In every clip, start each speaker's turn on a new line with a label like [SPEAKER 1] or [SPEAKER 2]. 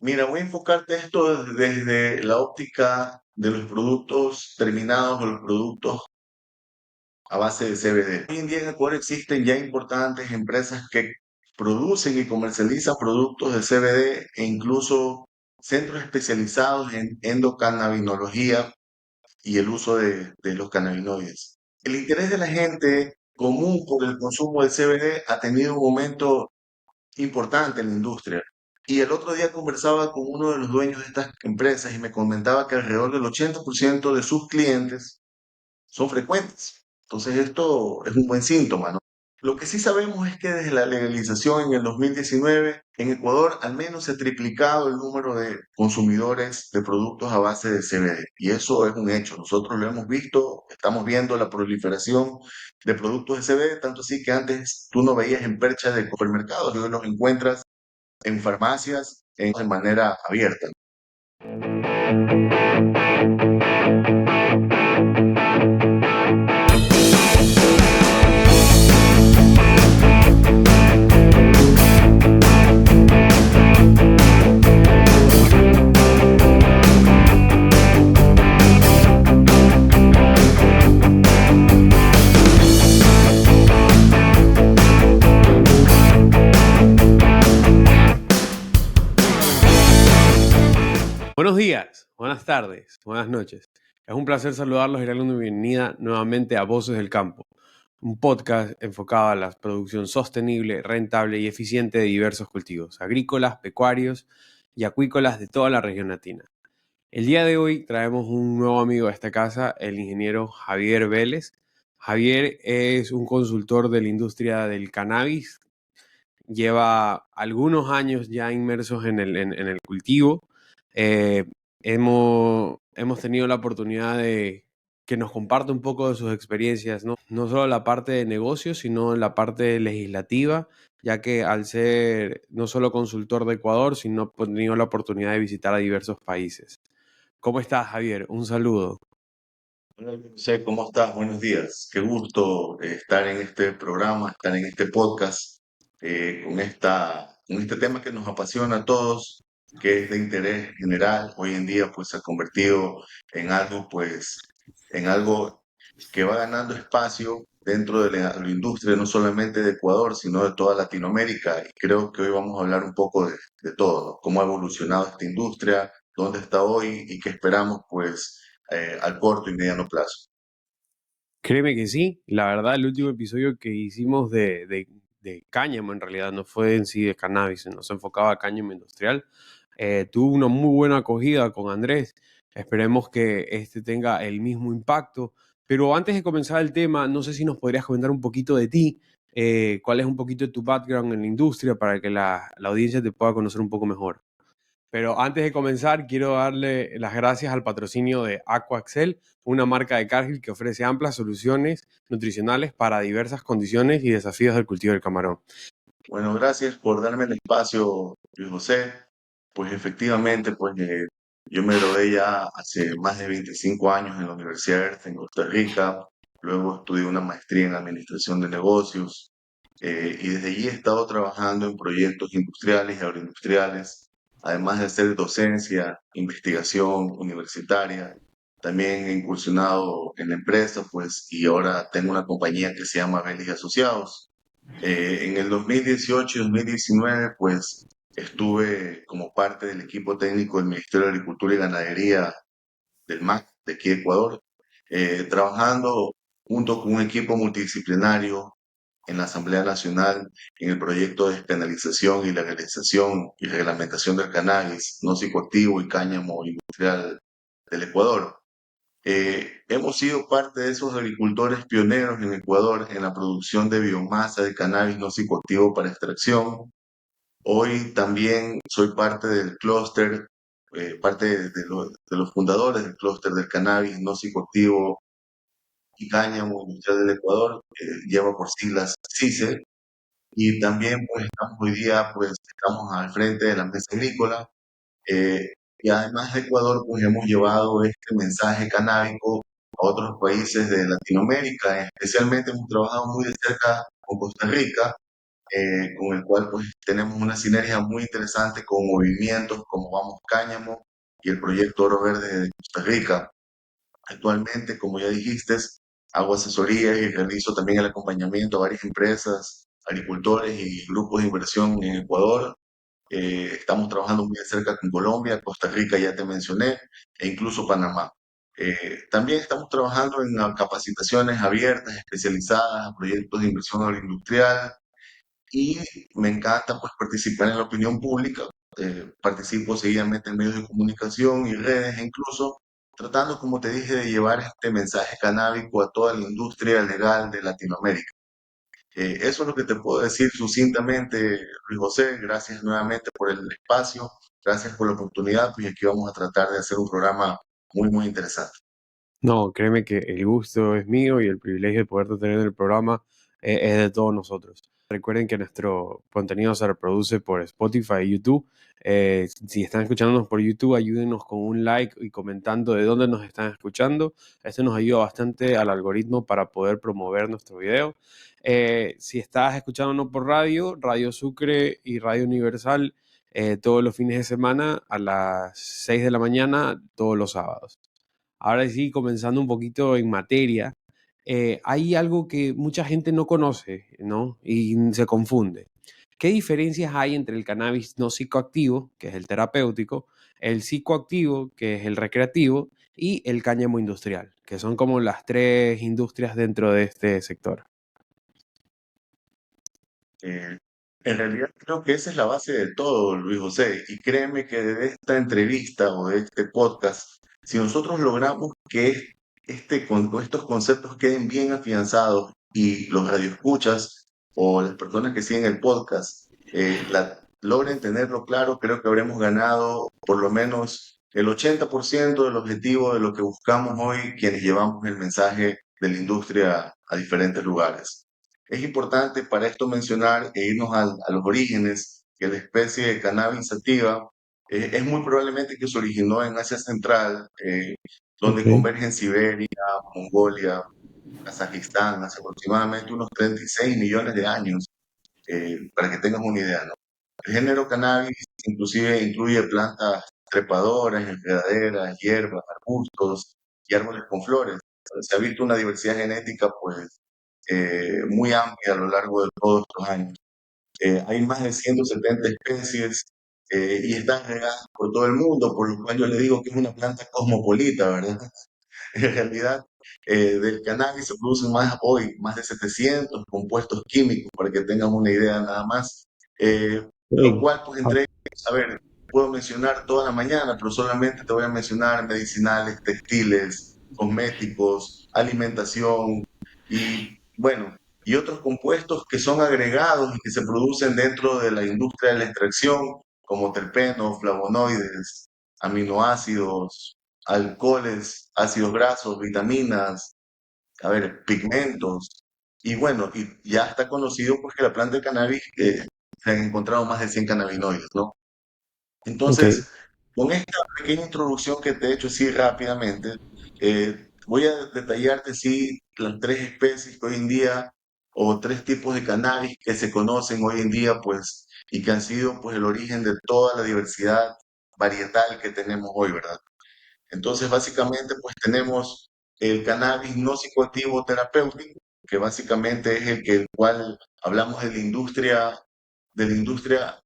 [SPEAKER 1] Mira, voy a enfocarte esto desde la óptica de los productos terminados o los productos a base de CBD. Hoy en día en Ecuador existen ya importantes empresas que producen y comercializan productos de CBD e incluso centros especializados en endocannabinología y el uso de los cannabinoides. El interés de la gente común por el consumo de CBD ha tenido un aumento importante en la industria. Y el otro día conversaba con uno de los dueños de estas empresas y me comentaba que alrededor del 80% de sus clientes son frecuentes. Entonces esto es un buen síntoma, ¿no? Lo que sí sabemos es que desde la legalización en el 2019, en Ecuador al menos se ha triplicado el número de consumidores de productos a base de CBD. Y eso es un hecho. Nosotros lo hemos visto, estamos viendo la proliferación de productos de CBD, tanto así que antes tú no veías en perchas de supermercados, y hoy los encuentras en farmacias de manera abierta.
[SPEAKER 2] Buenos días, buenas tardes, buenas noches. Es un placer saludarlos y darles una bienvenida nuevamente a Voces del Campo, un podcast enfocado a la producción sostenible, rentable y eficiente de diversos cultivos agrícolas, pecuarios y acuícolas de toda la región latina. El día de hoy traemos un nuevo amigo a esta casa, el ingeniero Javier Vélez. Javier es un consultor de la industria del cannabis, lleva algunos años ya inmersos en el cultivo. Eh, hemos tenido la oportunidad de que nos comparte un poco de sus experiencias, no solo la parte de negocios, sino la parte legislativa, ya que al ser no solo consultor de Ecuador, sino he tenido la oportunidad de visitar a diversos países. ¿Cómo estás, Javier? Un saludo.
[SPEAKER 1] Hola, José, ¿cómo estás? Buenos días. Qué gusto estar en este programa, estar en este podcast, con este tema que nos apasiona a todos, que es de interés general. Hoy en día, pues, se ha convertido en algo, en algo que va ganando espacio dentro de la industria, no solamente de Ecuador, sino de toda Latinoamérica. Y creo que hoy vamos a hablar un poco de todo, ¿no? Cómo ha evolucionado esta industria, dónde está hoy y qué esperamos, pues, al corto y mediano plazo.
[SPEAKER 2] Créeme que sí, la verdad el último episodio que hicimos de cáñamo en realidad no fue en sí de cannabis, no se enfocaba a cáñamo industrial. Tuvo una muy buena acogida con Andrés, esperemos que este tenga el mismo impacto, pero antes de comenzar el tema, no sé si nos podrías comentar un poquito de ti, cuál es un poquito de tu background en la industria para que la audiencia te pueda conocer un poco mejor. Pero antes de comenzar, quiero darle las gracias al patrocinio de Aquaxcel, una marca de Cargill que ofrece amplias soluciones nutricionales para diversas condiciones y desafíos del cultivo del camarón.
[SPEAKER 1] Bueno, gracias por darme el espacio, Luis José. Pues efectivamente, yo me gradué ya hace más de 25 años en la Universidad de Erta en Costa Rica. Luego estudié una maestría en Administración de Negocios y desde allí he estado trabajando en proyectos industriales y agroindustriales, además de hacer docencia, investigación universitaria. También he incursionado en la empresa, pues, y ahora tengo una compañía que se llama Vélez y Asociados. En el 2018 y 2019, pues estuve como parte del equipo técnico del Ministerio de Agricultura y Ganadería del MAC de aquí de Ecuador, trabajando junto con un equipo multidisciplinario en la Asamblea Nacional en el proyecto de despenalización y legalización y reglamentación del cannabis no psicoactivo y cáñamo industrial del Ecuador. Hemos sido parte de esos agricultores pioneros en Ecuador en la producción de biomasa de cannabis no psicoactivo para extracción. Hoy también soy parte del clúster, parte de los fundadores del clúster del cannabis no psicoactivo y cáñamo industrial del Ecuador, que lleva por siglas CICE. Y también pues estamos hoy día pues estamos al frente de la mesa agrícola eh, y además de Ecuador, pues hemos llevado este mensaje canábico a otros países de Latinoamérica. Especialmente hemos trabajado muy de cerca con Costa Rica, con el cual pues tenemos una sinergia muy interesante con movimientos como Vamos Cáñamo y el proyecto Oro Verde de Costa Rica. Actualmente, como ya dijiste, hago asesorías y realizo también el acompañamiento a varias empresas, agricultores y grupos de inversión en Ecuador. Estamos trabajando muy de cerca con Colombia, Costa Rica ya te mencioné, e incluso Panamá. También estamos trabajando en capacitaciones abiertas, especializadas a proyectos de inversión agroindustrial, y me encanta pues participar en la opinión pública. Participo seguidamente en medios de comunicación y redes, e incluso tratando, como te dije, de llevar este mensaje canábico a toda la industria legal de Latinoamérica. Eso es lo que te puedo decir sucintamente, Luis José. Gracias nuevamente por el espacio, gracias por la oportunidad, pues aquí vamos a tratar de hacer un programa muy, muy interesante.
[SPEAKER 2] No, créeme que el gusto es mío y el privilegio de poderte tener en el programa es de todos nosotros. Recuerden que nuestro contenido se reproduce por Spotify y YouTube. Si están escuchándonos por YouTube, ayúdenos con un like y comentando de dónde nos están escuchando. Esto nos ayuda bastante al algoritmo para poder promover nuestro video. Si estás escuchándonos por radio, Radio Sucre y Radio Universal, todos los fines de semana a las 6 de la mañana, todos los sábados. Ahora sí, comenzando un poquito en materia, hay algo que mucha gente no conoce, ¿no? Y se confunde. ¿Qué diferencias hay entre el cannabis no psicoactivo, que es el terapéutico, el psicoactivo, que es el recreativo, y el cáñamo industrial, que son como las tres industrias dentro de este sector?
[SPEAKER 1] Eh, en realidad creo que esa es la base de todo, Luis José, y créeme que de esta entrevista o de este podcast, si nosotros logramos que estos conceptos queden bien afianzados y los radioescuchas o las personas que siguen el podcast logren tenerlo claro, creo que habremos ganado por lo menos el 80% del objetivo de lo que buscamos hoy quienes llevamos el mensaje de la industria a diferentes lugares. Es importante para esto mencionar e irnos a los orígenes, que la especie de cannabis sativa es muy probablemente que se originó en Asia Central,
[SPEAKER 2] Ok,
[SPEAKER 1] donde convergen Siberia, Mongolia, Kazajistán, hace aproximadamente unos 36 millones de años, para que tengas una idea, ¿no? El género cannabis inclusive incluye plantas trepadoras, enredaderas, hierbas, arbustos y árboles con flores. Se ha visto una diversidad genética pues muy amplia a lo largo de todos estos años. Hay más de 170 especies y están regadas por todo el mundo, por lo cual yo le digo que es una planta cosmopolita, ¿verdad? En realidad, del cannabis se producen más de 700 compuestos químicos, para que tengan una idea nada más. Lo
[SPEAKER 2] ok,
[SPEAKER 1] cual, pues, entre ellos, a ver, puedo mencionar toda la mañana, pero solamente te voy a mencionar medicinales, textiles, cosméticos, alimentación y, bueno, y otros compuestos que son agregados y que se producen dentro de la industria de la extracción, como terpenos, flavonoides, aminoácidos, alcoholes, ácidos grasos, vitaminas, a ver, pigmentos. Y bueno, y ya está conocido pues que la planta de cannabis se han encontrado más de 100 cannabinoides, ¿no?
[SPEAKER 2] ok,
[SPEAKER 1] Entonces, con esta pequeña introducción que te he hecho así rápidamente, voy a detallarte sí las tres especies que hoy en día, o tres tipos de cannabis que se conocen hoy en día, pues, y que han sido pues el origen de toda la diversidad varietal que tenemos hoy, ¿verdad? Entonces, básicamente, pues tenemos el cannabis no psicoactivo terapéutico, que básicamente es el cual hablamos de la industria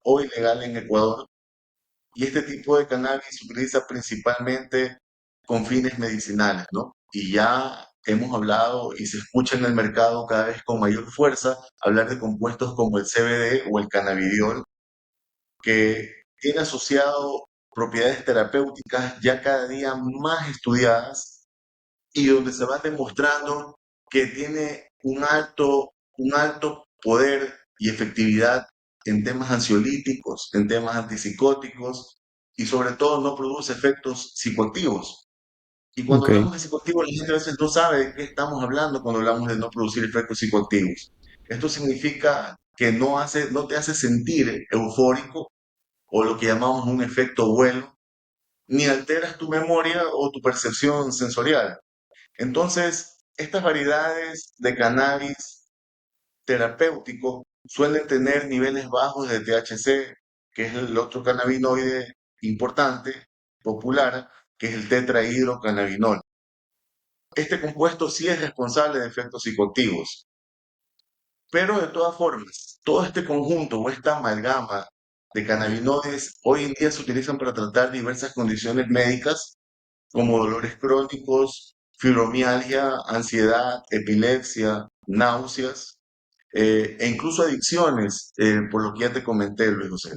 [SPEAKER 1] hoy legal en Ecuador. Y este tipo de cannabis se utiliza principalmente con fines medicinales, ¿no? Y ya hemos hablado y se escucha en el mercado cada vez con mayor fuerza hablar de compuestos como el CBD o el cannabidiol, que tiene asociado propiedades terapéuticas ya cada día más estudiadas y donde se va demostrando que tiene un alto poder y efectividad en temas ansiolíticos, en temas antipsicóticos y sobre todo no produce efectos psicoactivos. Y cuando
[SPEAKER 2] ok,
[SPEAKER 1] hablamos de psicoactivos, la gente a veces no sabe de qué estamos hablando cuando hablamos de no producir efectos psicoactivos. Esto significa que no te hace sentir eufórico o lo que llamamos un efecto vuelo, ni alteras tu memoria o tu percepción sensorial. Entonces, estas variedades de cannabis terapéutico suelen tener niveles bajos de THC, que es el otro cannabinoide importante, popular, que es el tetrahidrocannabinol. Este compuesto sí es responsable de efectos psicoactivos, pero de todas formas, todo este conjunto o esta amalgama de cannabinoides hoy en día se utilizan para tratar diversas condiciones médicas como dolores crónicos, fibromialgia, ansiedad, epilepsia, náuseas e incluso adicciones, por lo que ya te comenté, Luis José.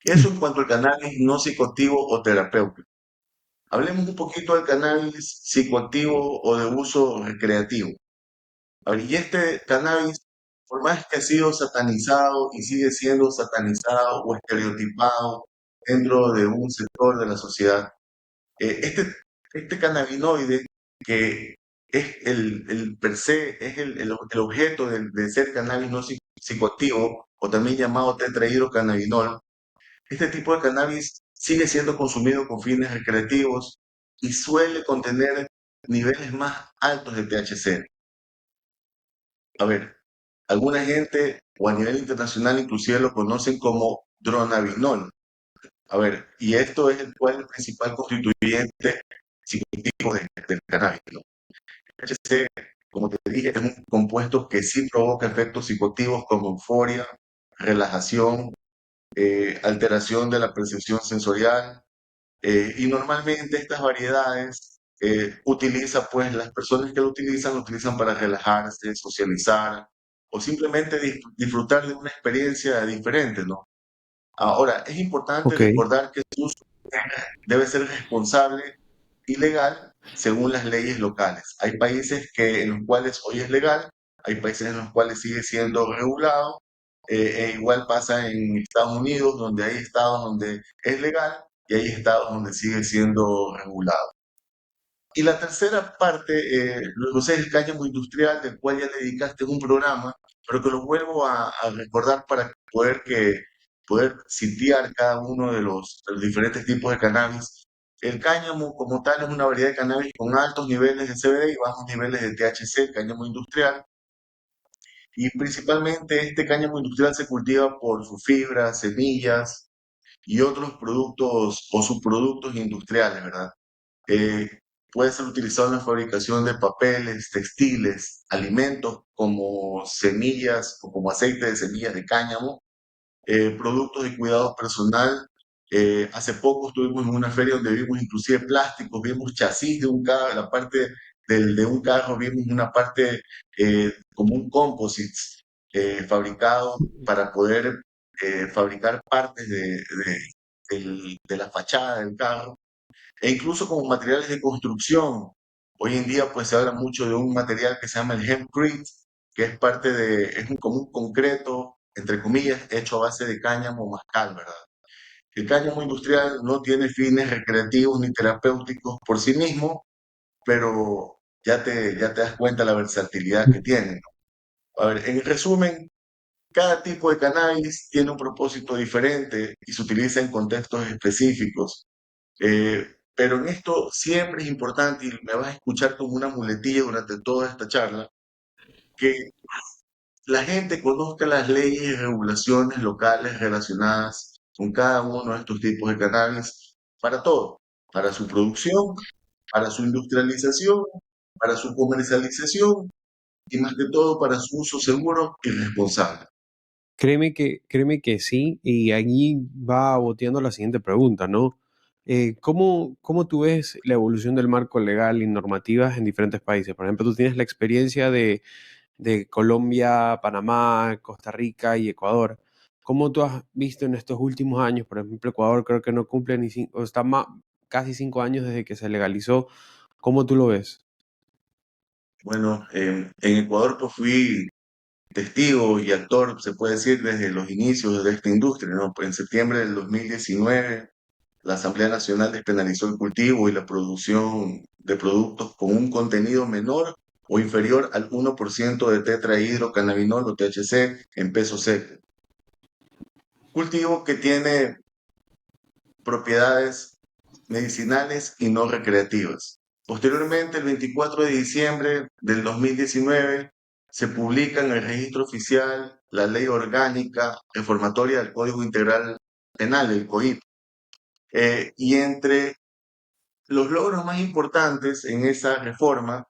[SPEAKER 1] Eso en cuanto al cannabis no psicoactivo o terapéutico. Hablemos un poquito del cannabis psicoactivo o de uso recreativo. A ver, y este cannabis, por más que ha sido satanizado y sigue siendo satanizado o estereotipado dentro de un sector de la sociedad, este cannabinoide que es el per se, es el objeto de ser cannabis no psicoactivo o también llamado tetrahidrocannabinol, este tipo de cannabis sigue siendo consumido con fines recreativos y suele contener niveles más altos de THC. A ver, alguna gente o a nivel internacional inclusive lo conocen como dronabinol. A ver, y esto es el principal constituyente psicoactivo del cannabis, ¿no? El THC, como te dije, es un compuesto que sí provoca efectos psicoactivos como euforia, relajación, alteración de la percepción sensorial, y normalmente estas variedades pues las personas que lo utilizan para relajarse, socializar o simplemente disfrutar de una experiencia diferente, ¿no? Ahora, es importante
[SPEAKER 2] Ok,
[SPEAKER 1] recordar que su uso debe ser responsable y legal según las leyes locales. Hay países en los cuales hoy es legal, hay países en los cuales sigue siendo regulado, e igual pasa en Estados Unidos, donde hay estados donde es legal y hay estados donde sigue siendo regulado. Y la tercera parte, luego es el cáñamo industrial, del cual ya le dedicaste un programa, pero que lo vuelvo a recordar para poder sitiar cada uno de los diferentes tipos de cannabis. El cáñamo como tal es una variedad de cannabis con altos niveles de CBD y bajos niveles de THC, cáñamo industrial, y principalmente este cáñamo industrial se cultiva por sus fibras, semillas y otros productos o subproductos industriales, ¿verdad? Eh, Puede ser utilizado en la fabricación de papeles, textiles, alimentos como semillas o como aceite de semillas de cáñamo, productos de cuidado personal. Hace poco estuvimos en una feria donde vimos inclusive plásticos, vimos chasis de un carro, la parte de un carro, vimos una parte como un composite fabricado para poder fabricar partes de la fachada del carro e incluso como materiales de construcción. Hoy en día pues se habla mucho de un material que se llama el hempcrete, que es como un concreto, entre comillas, hecho a base de cáñamo mascal, ¿verdad? El cáñamo industrial no tiene fines recreativos ni terapéuticos por sí mismo, pero ya te das cuenta la versatilidad que tiene, ¿no? A ver, en resumen, cada tipo de cannabis tiene un propósito diferente y se utiliza en contextos específicos. Pero en esto siempre es importante, y me vas a escuchar como una muletilla durante toda esta charla, que la gente conozca las leyes y regulaciones locales relacionadas con cada uno de estos tipos de cannabis para todo, para su producción, para su industrialización, para su comercialización y más que todo para su uso seguro y responsable.
[SPEAKER 2] créeme que sí, y allí va boteando la siguiente pregunta, ¿no? ¿Cómo tú ves la evolución del marco legal y normativas en diferentes países? Por ejemplo, tú tienes la experiencia de Colombia, Panamá, Costa Rica y Ecuador. ¿Cómo tú has visto en estos últimos años? Por ejemplo, Ecuador creo que no cumple o está casi 5 años desde que se legalizó. ¿Cómo tú lo ves?
[SPEAKER 1] Bueno, en Ecuador pues fui testigo y actor, se puede decir, desde los inicios de esta industria, ¿no? Pues en septiembre del 2019, la Asamblea Nacional despenalizó el cultivo y la producción de productos con un contenido menor o inferior al 1% de tetrahidrocannabinol o THC en peso seco. Cultivo que tiene propiedades medicinales y no recreativas. Posteriormente, el 24 de diciembre del 2019, se publica en el registro oficial la ley orgánica reformatoria del Código Integral Penal, el COIP. Y entre los logros más importantes en esa reforma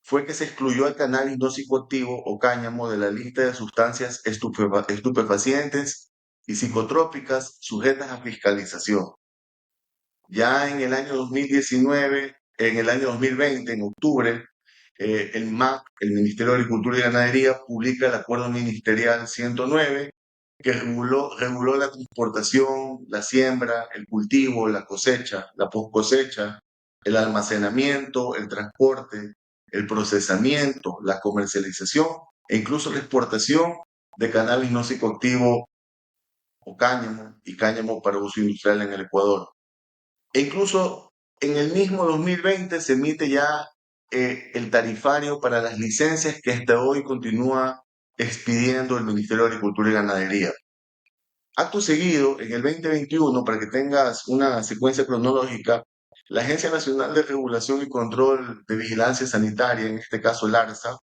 [SPEAKER 1] fue que se excluyó el cannabis no psicoactivo o cáñamo de la lista de sustancias estupefacientes y psicotrópicas sujetas a fiscalización. Ya en el año 2019, en el año 2020, en octubre, el MAC, el Ministerio de Agricultura y Ganadería, publica el Acuerdo Ministerial 109, que reguló la transportación, la siembra, el cultivo, la cosecha, la poscosecha, el almacenamiento, el transporte, el procesamiento, la comercialización e incluso la exportación de cannabis no psicoactivo o cáñamo y cáñamo para uso industrial en el Ecuador. E incluso en el mismo 2020 se emite ya el tarifario para las licencias que hasta hoy continúa expidiendo el Ministerio de Agricultura y Ganadería. Acto seguido, en el 2021, para que tengas una secuencia cronológica, la Agencia Nacional de Regulación y Control de Vigilancia Sanitaria, en este caso el ARSA,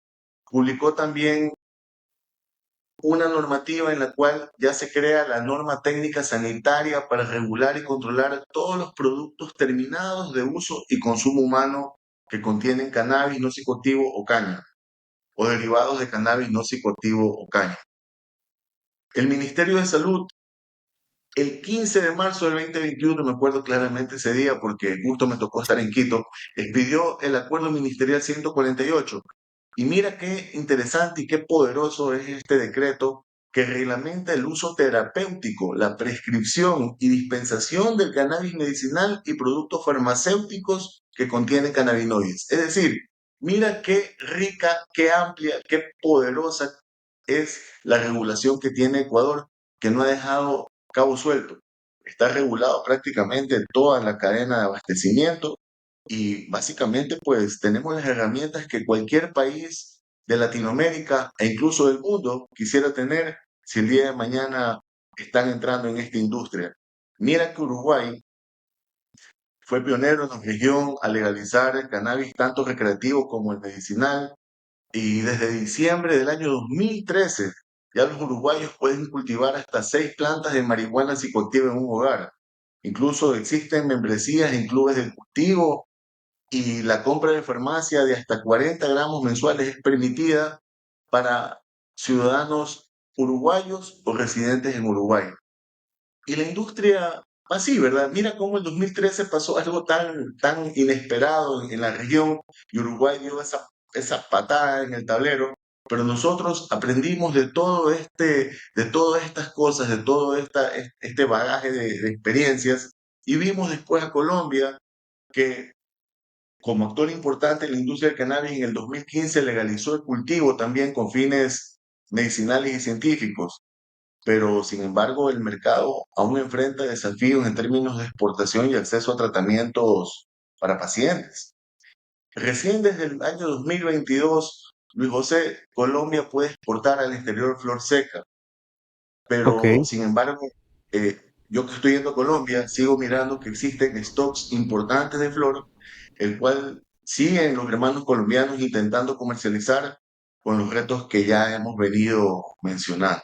[SPEAKER 1] publicó también una normativa en la cual ya se crea la norma técnica sanitaria para regular y controlar todos los productos terminados de uso y consumo humano que contienen cannabis no psicoactivo o caña, o derivados de cannabis no psicoactivo o caña. El Ministerio de Salud, el 15 de marzo del 2021, me acuerdo claramente ese día porque justo me tocó estar en Quito, expidió el Acuerdo Ministerial 148. Y mira qué interesante y qué poderoso es este decreto que reglamenta el uso terapéutico, la prescripción y dispensación del cannabis medicinal y productos farmacéuticos que contienen cannabinoides. Es decir, mira qué rica, qué amplia, qué poderosa es la regulación que tiene Ecuador, que no ha dejado cabo suelto. Está regulado prácticamente toda la cadena de abastecimiento y básicamente pues tenemos las herramientas que cualquier país de Latinoamérica e incluso del mundo quisiera tener si el día de mañana están entrando en esta industria. Mira que Uruguay fue pionero en la región a legalizar el cannabis tanto recreativo como el medicinal y desde diciembre del año 2013 ya los uruguayos pueden cultivar hasta 6 plantas de marihuana psicoactiva en un hogar. Incluso existen membresías en clubes de cultivo y la compra de farmacia de hasta 40 gramos mensuales es permitida para ciudadanos uruguayos o residentes en Uruguay. Y la industria va así, ¿verdad? Mira cómo el 2013 pasó algo tan inesperado en la región y Uruguay dio esa patada en el tablero, pero nosotros aprendimos de todas estas cosas, de todo este bagaje de experiencias y vimos después a Colombia que como actor importante en la industria del cannabis, en el 2015 legalizó el cultivo también con fines medicinales y científicos, pero sin embargo el mercado aún enfrenta desafíos en términos de exportación y acceso a tratamientos para pacientes. Recién desde el año 2022, Luis José, Colombia puede exportar al exterior flor seca,
[SPEAKER 2] Ok.
[SPEAKER 1] pero sin embargo, yo que estoy yendo a Colombia, sigo mirando que existen stocks importantes de flor, el cual siguen los hermanos colombianos intentando comercializar con los retos que ya hemos venido mencionando.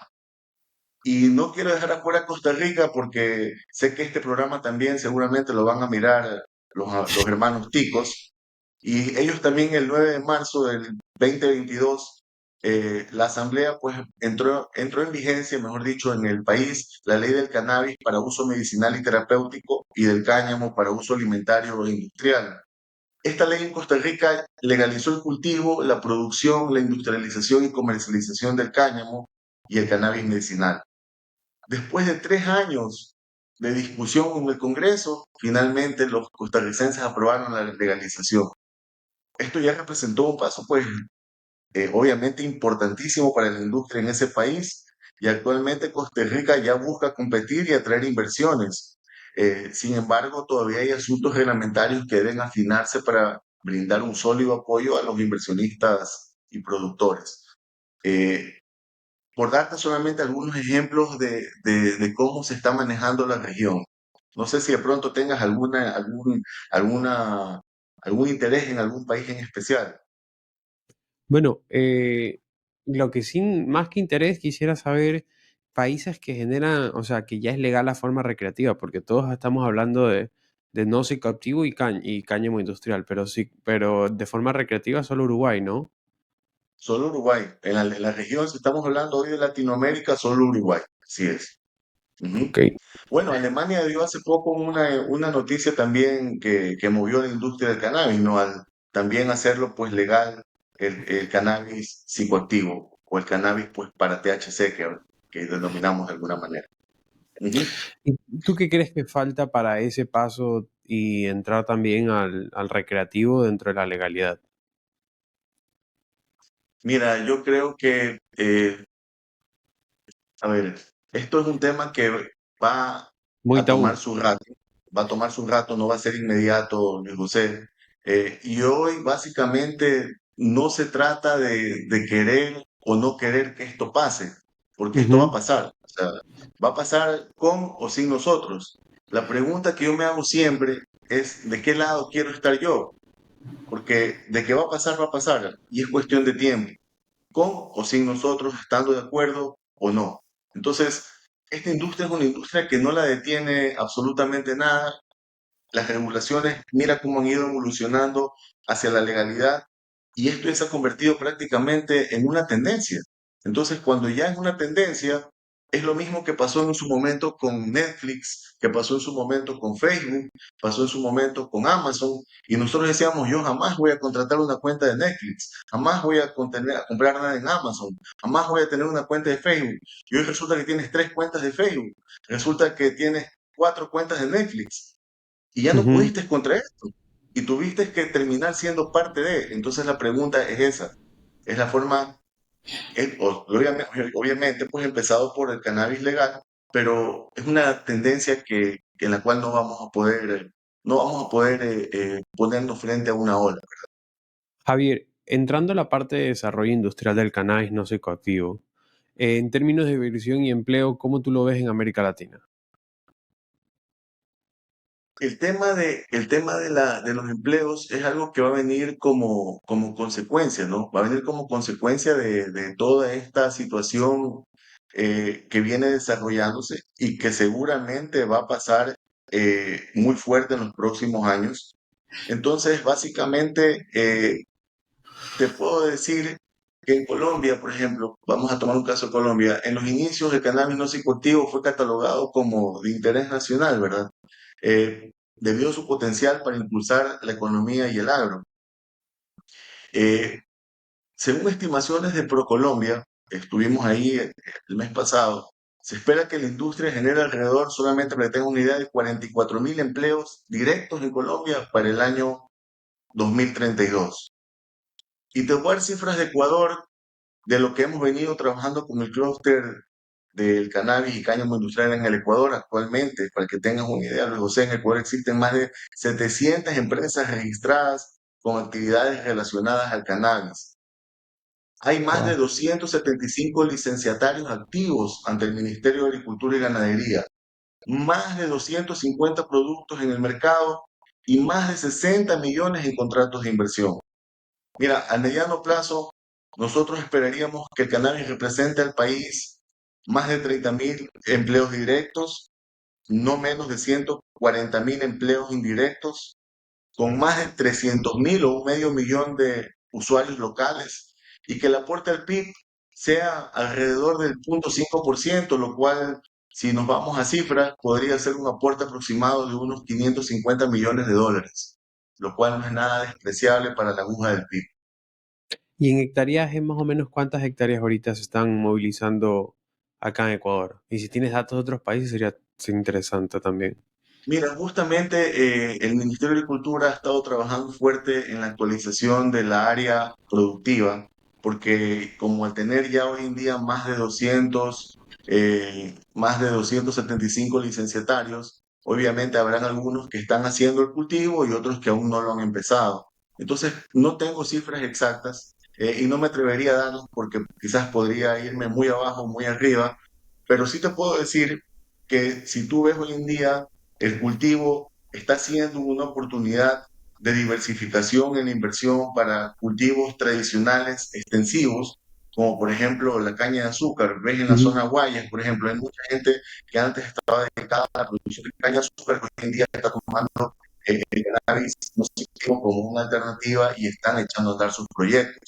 [SPEAKER 1] Y no quiero dejar afuera Costa Rica porque sé que este programa también seguramente lo van a mirar los hermanos ticos. Y ellos también el 9 de marzo del 2022, la Asamblea pues entró en vigencia, mejor dicho, en el país, la ley del cannabis para uso medicinal y terapéutico y del cáñamo para uso alimentario e industrial. Esta ley en Costa Rica legalizó el cultivo, la producción, la industrialización y comercialización del cáñamo y el cannabis medicinal. Después de 3 años de discusión en el Congreso, finalmente los costarricenses aprobaron la legalización. Esto ya representó un paso, pues, obviamente importantísimo para la industria en ese país y actualmente Costa Rica ya busca competir y atraer inversiones. Sin embargo, todavía hay asuntos reglamentarios que deben afinarse para brindar un sólido apoyo a los inversionistas y productores. Eh, por darte solamente algunos ejemplos de cómo se está manejando la región. No sé si de pronto tengas algún interés en algún país en especial.
[SPEAKER 2] Bueno, lo que sin más que interés quisiera saber países que generan, o sea, que ya es legal la forma recreativa, porque todos estamos hablando de no psicoactivo y cáñamo industrial, pero sí, pero de forma recreativa solo Uruguay, ¿no?
[SPEAKER 1] Solo Uruguay. En la región, si estamos hablando hoy de Latinoamérica, solo Uruguay. Así es. Ujú.
[SPEAKER 2] Ok.
[SPEAKER 1] Bueno, Alemania dio hace poco una noticia también que movió la industria del cannabis, ¿no? Al también hacerlo pues legal el cannabis psicoactivo o el cannabis pues para THC que denominamos de alguna manera. Ujú.
[SPEAKER 2] ¿Y tú qué crees que falta para ese paso y entrar también al recreativo dentro de la legalidad?
[SPEAKER 1] Mira, yo creo que a ver, esto es un tema que va
[SPEAKER 2] Muy
[SPEAKER 1] a tomar
[SPEAKER 2] tabú.
[SPEAKER 1] su rato, va a tomar su rato, no va a ser inmediato, Luis José. Y hoy básicamente no se trata de querer o no querer que esto pase, porque esto va a
[SPEAKER 2] Ujú,
[SPEAKER 1] pasar, o sea, va a pasar con o sin nosotros. La pregunta que yo me hago siempre es, ¿de qué lado quiero estar yo? Porque de qué va a pasar, y es cuestión de tiempo con o sin nosotros, estando de acuerdo o no. Entonces, esta industria es una industria que no la detiene absolutamente nada. Las regulaciones, mira cómo han ido evolucionando hacia la legalidad y esto ya se ha convertido prácticamente en una tendencia. Entonces, cuando ya es una tendencia, es lo mismo que pasó en su momento con Netflix, que pasó en su momento con Facebook, pasó en su momento con Amazon, y nosotros decíamos, yo jamás voy a contratar una cuenta de Netflix, jamás voy a comprar nada en Amazon, jamás voy a tener una cuenta de Facebook. Y hoy resulta que tienes 3 cuentas de Facebook, resulta que tienes 4 cuentas de Netflix y ya no
[SPEAKER 2] ujú.
[SPEAKER 1] pudiste contra esto y tuviste que terminar siendo parte de. Entonces la pregunta es esa, es la forma, obviamente, pues empezado por el cannabis legal, pero es una tendencia en la cual no vamos a poder ponernos frente a una ola.
[SPEAKER 2] Javier, entrando a la parte de desarrollo industrial del cannabis no psicoactivo, en términos de diversión y empleo, ¿cómo tú lo ves en América Latina?
[SPEAKER 1] El tema de los empleos es algo que va a venir como consecuencia, ¿no? Va a venir como consecuencia de toda esta situación que viene desarrollándose y que seguramente va a pasar muy fuerte en los próximos años. Entonces, básicamente, te puedo decir que en Colombia, por ejemplo, vamos a tomar un caso de Colombia, en los inicios el cannabis no psicoactivo fue catalogado como de interés nacional, ¿verdad? Debido a su potencial para impulsar la economía y el agro. Eh, Según estimaciones de ProColombia, estuvimos ahí el mes pasado, se espera que la industria genere alrededor, solamente para que tengan una idea, de 44.000 empleos directos en Colombia para el año 2032. Y te voy a dar cifras de Ecuador de lo que hemos venido trabajando con el clúster del cannabis y cáñamo industrial en el Ecuador actualmente. Para que tengas una idea, Luis José, en Ecuador existen más de 700 empresas registradas con actividades relacionadas al cannabis. Hay más de
[SPEAKER 2] Wow.
[SPEAKER 1] 275 licenciatarios activos ante el Ministerio de Agricultura y Ganadería, más de 250 productos en el mercado y más de 60 millones en contratos de inversión. Mira, a mediano plazo, nosotros esperaríamos que el cannabis represente al país más de 30.000 empleos directos, no menos de 140.000 empleos indirectos, con más de 300.000 o un medio millón de usuarios locales, y que el aporte al PIB sea alrededor del 0,5%, lo cual, si nos vamos a cifras, podría ser un aporte aproximado de unos 550 millones de dólares, lo cual no es nada despreciable para la aguja del PIB.
[SPEAKER 2] ¿Y en hectáreas es más o menos cuántas hectáreas ahorita se están movilizando acá en Ecuador? Y si tienes datos de otros países sería interesante también.
[SPEAKER 1] Mira, justamente el Ministerio de Agricultura ha estado trabajando fuerte en la actualización de la área productiva, porque como al tener ya hoy en día más de 275 licenciatarios, obviamente habrán algunos que están haciendo el cultivo y otros que aún no lo han empezado. Entonces, no tengo cifras exactas y no me atrevería a darlas porque quizás podría irme muy abajo, muy arriba, pero sí te puedo decir que si tú ves hoy en día el cultivo está siendo una oportunidad de diversificación en la inversión para cultivos tradicionales extensivos, como por ejemplo la caña de azúcar. Ves en la
[SPEAKER 2] Ujú.
[SPEAKER 1] zona Guayas, por ejemplo, hay mucha gente que antes estaba dedicada a la producción de caña de azúcar, que hoy en día está tomando el cannabis no psicoactivo como una alternativa y están echando a andar sus proyectos.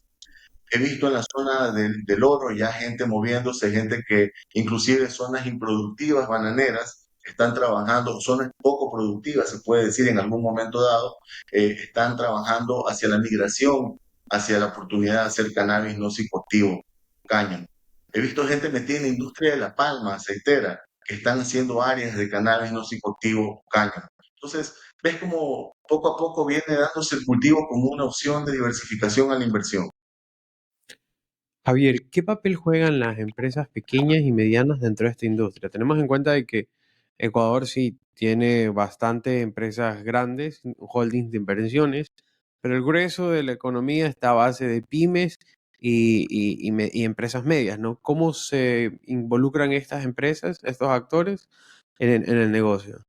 [SPEAKER 1] He visto en la zona del Oro ya gente moviéndose, gente que inclusive zonas improductivas, bananeras, están trabajando, zonas poco productivas, se puede decir en algún momento dado, están trabajando hacia la migración, hacia la oportunidad de hacer cannabis no psicoactivo, cáñamo. He visto gente metida en la industria de la palma, aceitera, que están haciendo áreas de cannabis no psicoactivo, cáñamo. Entonces, ves como poco a poco viene dándose el cultivo como una opción de diversificación a la inversión.
[SPEAKER 2] Javier, ¿qué papel juegan las empresas pequeñas y medianas dentro de esta industria? Tenemos en cuenta de que Ecuador sí tiene bastante empresas grandes, holdings de inversiones, pero el grueso de la economía está a base de pymes y empresas medias, ¿no? ¿Cómo se involucran estas empresas, estos actores, en el negocio?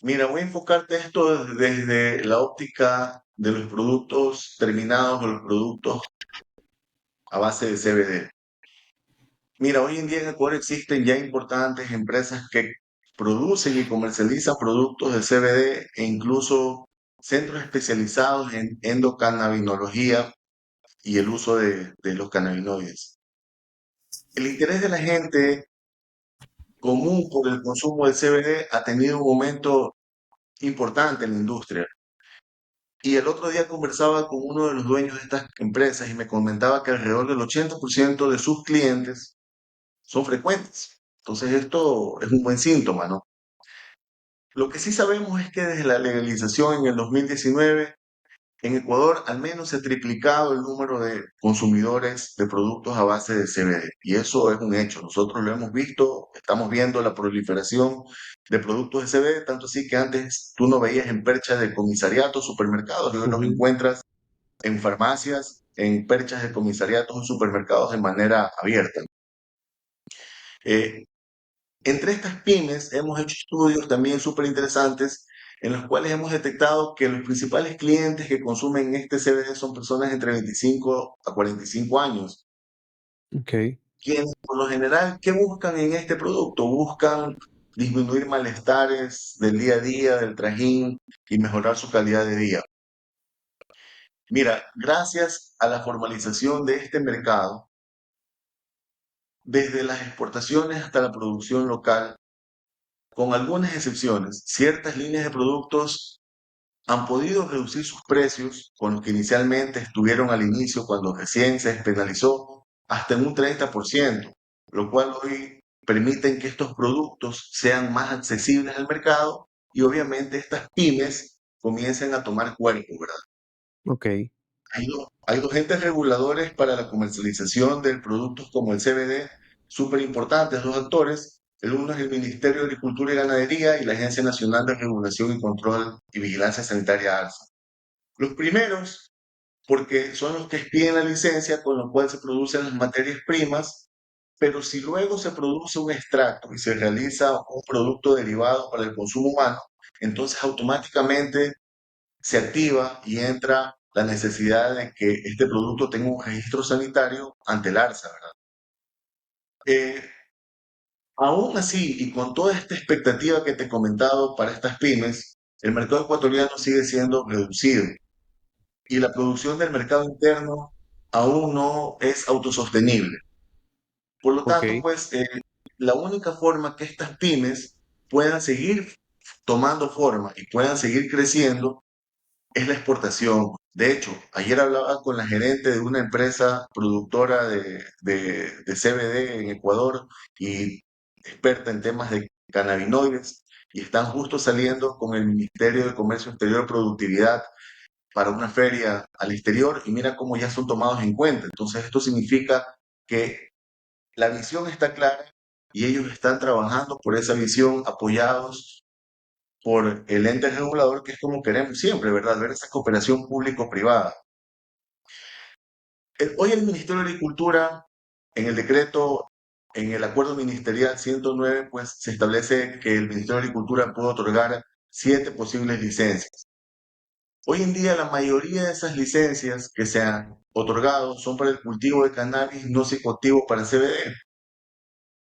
[SPEAKER 1] Mira, voy a enfocarte esto desde la óptica de los productos terminados o los productos a base de CBD. Mira, hoy en día en Ecuador existen ya importantes empresas que producen y comercializan productos de CBD e incluso centros especializados en endocannabinología y el uso de los cannabinoides. El interés de la gente común por el consumo de CBD ha tenido un aumento importante en la industria. Y el otro día conversaba con uno de los dueños de estas empresas y me comentaba que alrededor del 80% de sus clientes son frecuentes. Entonces esto es un buen síntoma, ¿no? Lo que sí sabemos es que desde la legalización en el 2019, en Ecuador al menos se ha triplicado el número de consumidores de productos a base de CBD. Y eso es un hecho. Nosotros lo hemos visto, estamos viendo la proliferación de productos de CBD, tanto así que antes tú no veías en perchas de comisariatos, supermercados, y hoy los
[SPEAKER 2] Ujú.
[SPEAKER 1] encuentras en farmacias, en perchas de comisariatos o supermercados de manera abierta. Eh, Entre estas pymes hemos hecho estudios también súper interesantes en los cuales hemos detectado que los principales clientes que consumen este CBD son personas entre 25 a 45 años,
[SPEAKER 2] Ok,
[SPEAKER 1] quienes por lo general, ¿qué buscan en este producto? Buscan disminuir malestares del día a día, del trajín y mejorar su calidad de vida. Mira, gracias a la formalización de este mercado, desde las exportaciones hasta la producción local, con algunas excepciones, ciertas líneas de productos han podido reducir sus precios con los que inicialmente estuvieron al inicio cuando recién se despenalizó hasta en un 30%, lo cual hoy permiten que estos productos sean más accesibles al mercado y obviamente estas pymes comiencen a tomar cuerpo, ¿verdad?
[SPEAKER 2] ok,
[SPEAKER 1] Hay dos entes reguladores para la comercialización de productos como el CBD, súper importantes, dos actores. El uno es el Ministerio de Agricultura y Ganadería y la Agencia Nacional de Regulación y Control y Vigilancia Sanitaria ARSA. Los primeros, porque son los que expiden la licencia con la cual se producen las materias primas, pero si luego se produce un extracto y se realiza un producto derivado para el consumo humano, entonces automáticamente se activa y entra la necesidad de que este producto tenga un registro sanitario ante el ARSA, ¿verdad? Eh, Aún así, y con toda esta expectativa que te he comentado para estas pymes, el mercado ecuatoriano sigue siendo reducido y la producción del mercado interno aún no es autosostenible. Por lo
[SPEAKER 2] ok,
[SPEAKER 1] tanto, pues, la única forma que estas pymes puedan seguir tomando forma y puedan seguir creciendo es la exportación. De hecho, ayer hablaba con la gerente de una empresa productora de CBD en Ecuador y experta en temas de cannabinoides y están justo saliendo con el Ministerio de Comercio Exterior y Productividad para una feria al exterior y mira cómo ya son tomados en cuenta. Entonces, esto significa que la visión está clara y ellos están trabajando por esa visión apoyados por el ente regulador, que es como queremos siempre, ¿verdad? Ver esa cooperación público-privada. Hoy el Ministerio de Agricultura, en el decreto, en el acuerdo ministerial 109, pues se establece que el Ministerio de Agricultura puede otorgar 7 posibles licencias. Hoy en día la mayoría de esas licencias que se otorgados son para el cultivo de cannabis no psicoactivo para CBD.
[SPEAKER 2] Ok.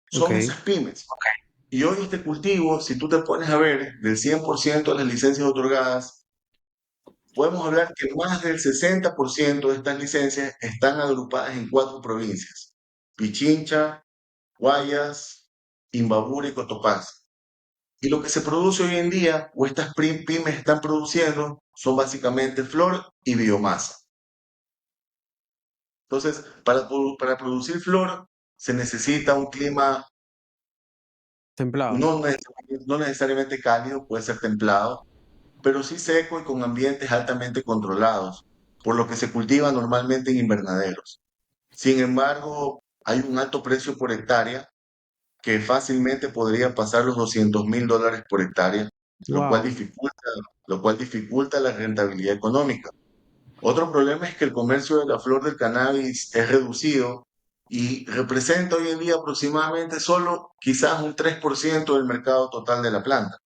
[SPEAKER 1] Son esas pymes. Y hoy este cultivo, si tú te pones a ver, del 100% de las licencias otorgadas, podemos hablar que más del 60% de estas licencias están agrupadas en 4 provincias: Pichincha, Guayas, Imbabura y Cotopaxi. Y lo que se produce hoy en día, o estas pymes están produciendo, son básicamente flor y biomasa. Entonces, para producir flor se necesita un clima
[SPEAKER 2] Templado.
[SPEAKER 1] no necesariamente cálido, puede ser templado, pero sí seco y con ambientes altamente controlados, por lo que se cultiva normalmente en invernaderos. Sin embargo, hay un alto precio por hectárea que fácilmente podría pasar los $200.000 por hectárea, lo cual
[SPEAKER 2] Wow.
[SPEAKER 1] dificulta, lo cual dificulta la rentabilidad económica. Otro problema es que el comercio de la flor del cannabis es reducido y representa hoy en día aproximadamente solo quizás un 3% del mercado total de la planta.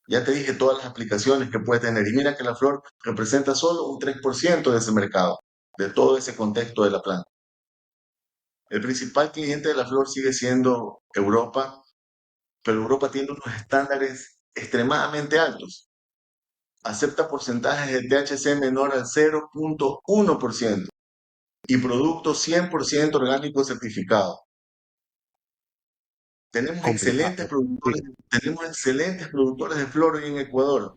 [SPEAKER 1] Ya te dije todas las aplicaciones que puede tener y mira que la flor representa solo un 3% de ese mercado, de todo ese contexto de la planta. El principal cliente de la flor sigue siendo Europa, pero Europa tiene unos estándares extremadamente altos. Acepta porcentajes de THC menor al 0,1% y productos 100% orgánicos certificados.
[SPEAKER 2] Complicado. Sí.
[SPEAKER 1] Tenemos excelentes productores de flor hoy en Ecuador,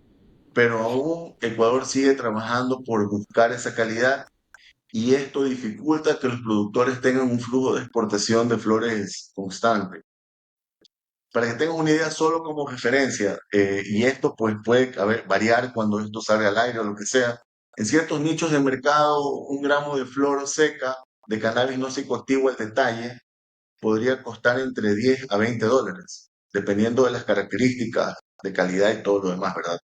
[SPEAKER 1] pero aún Ecuador sigue trabajando por buscar esa calidad y esto dificulta que los productores tengan un flujo de exportación de flores constante. Para que tengas una idea solo como referencia, y esto pues puede variar cuando esto sale al aire o lo que sea, en ciertos nichos de mercado, un gramo de flor seca de cannabis no psicoactivo al detalle podría costar entre $10 a $20, dependiendo de las características de calidad y todo lo demás, ¿verdad?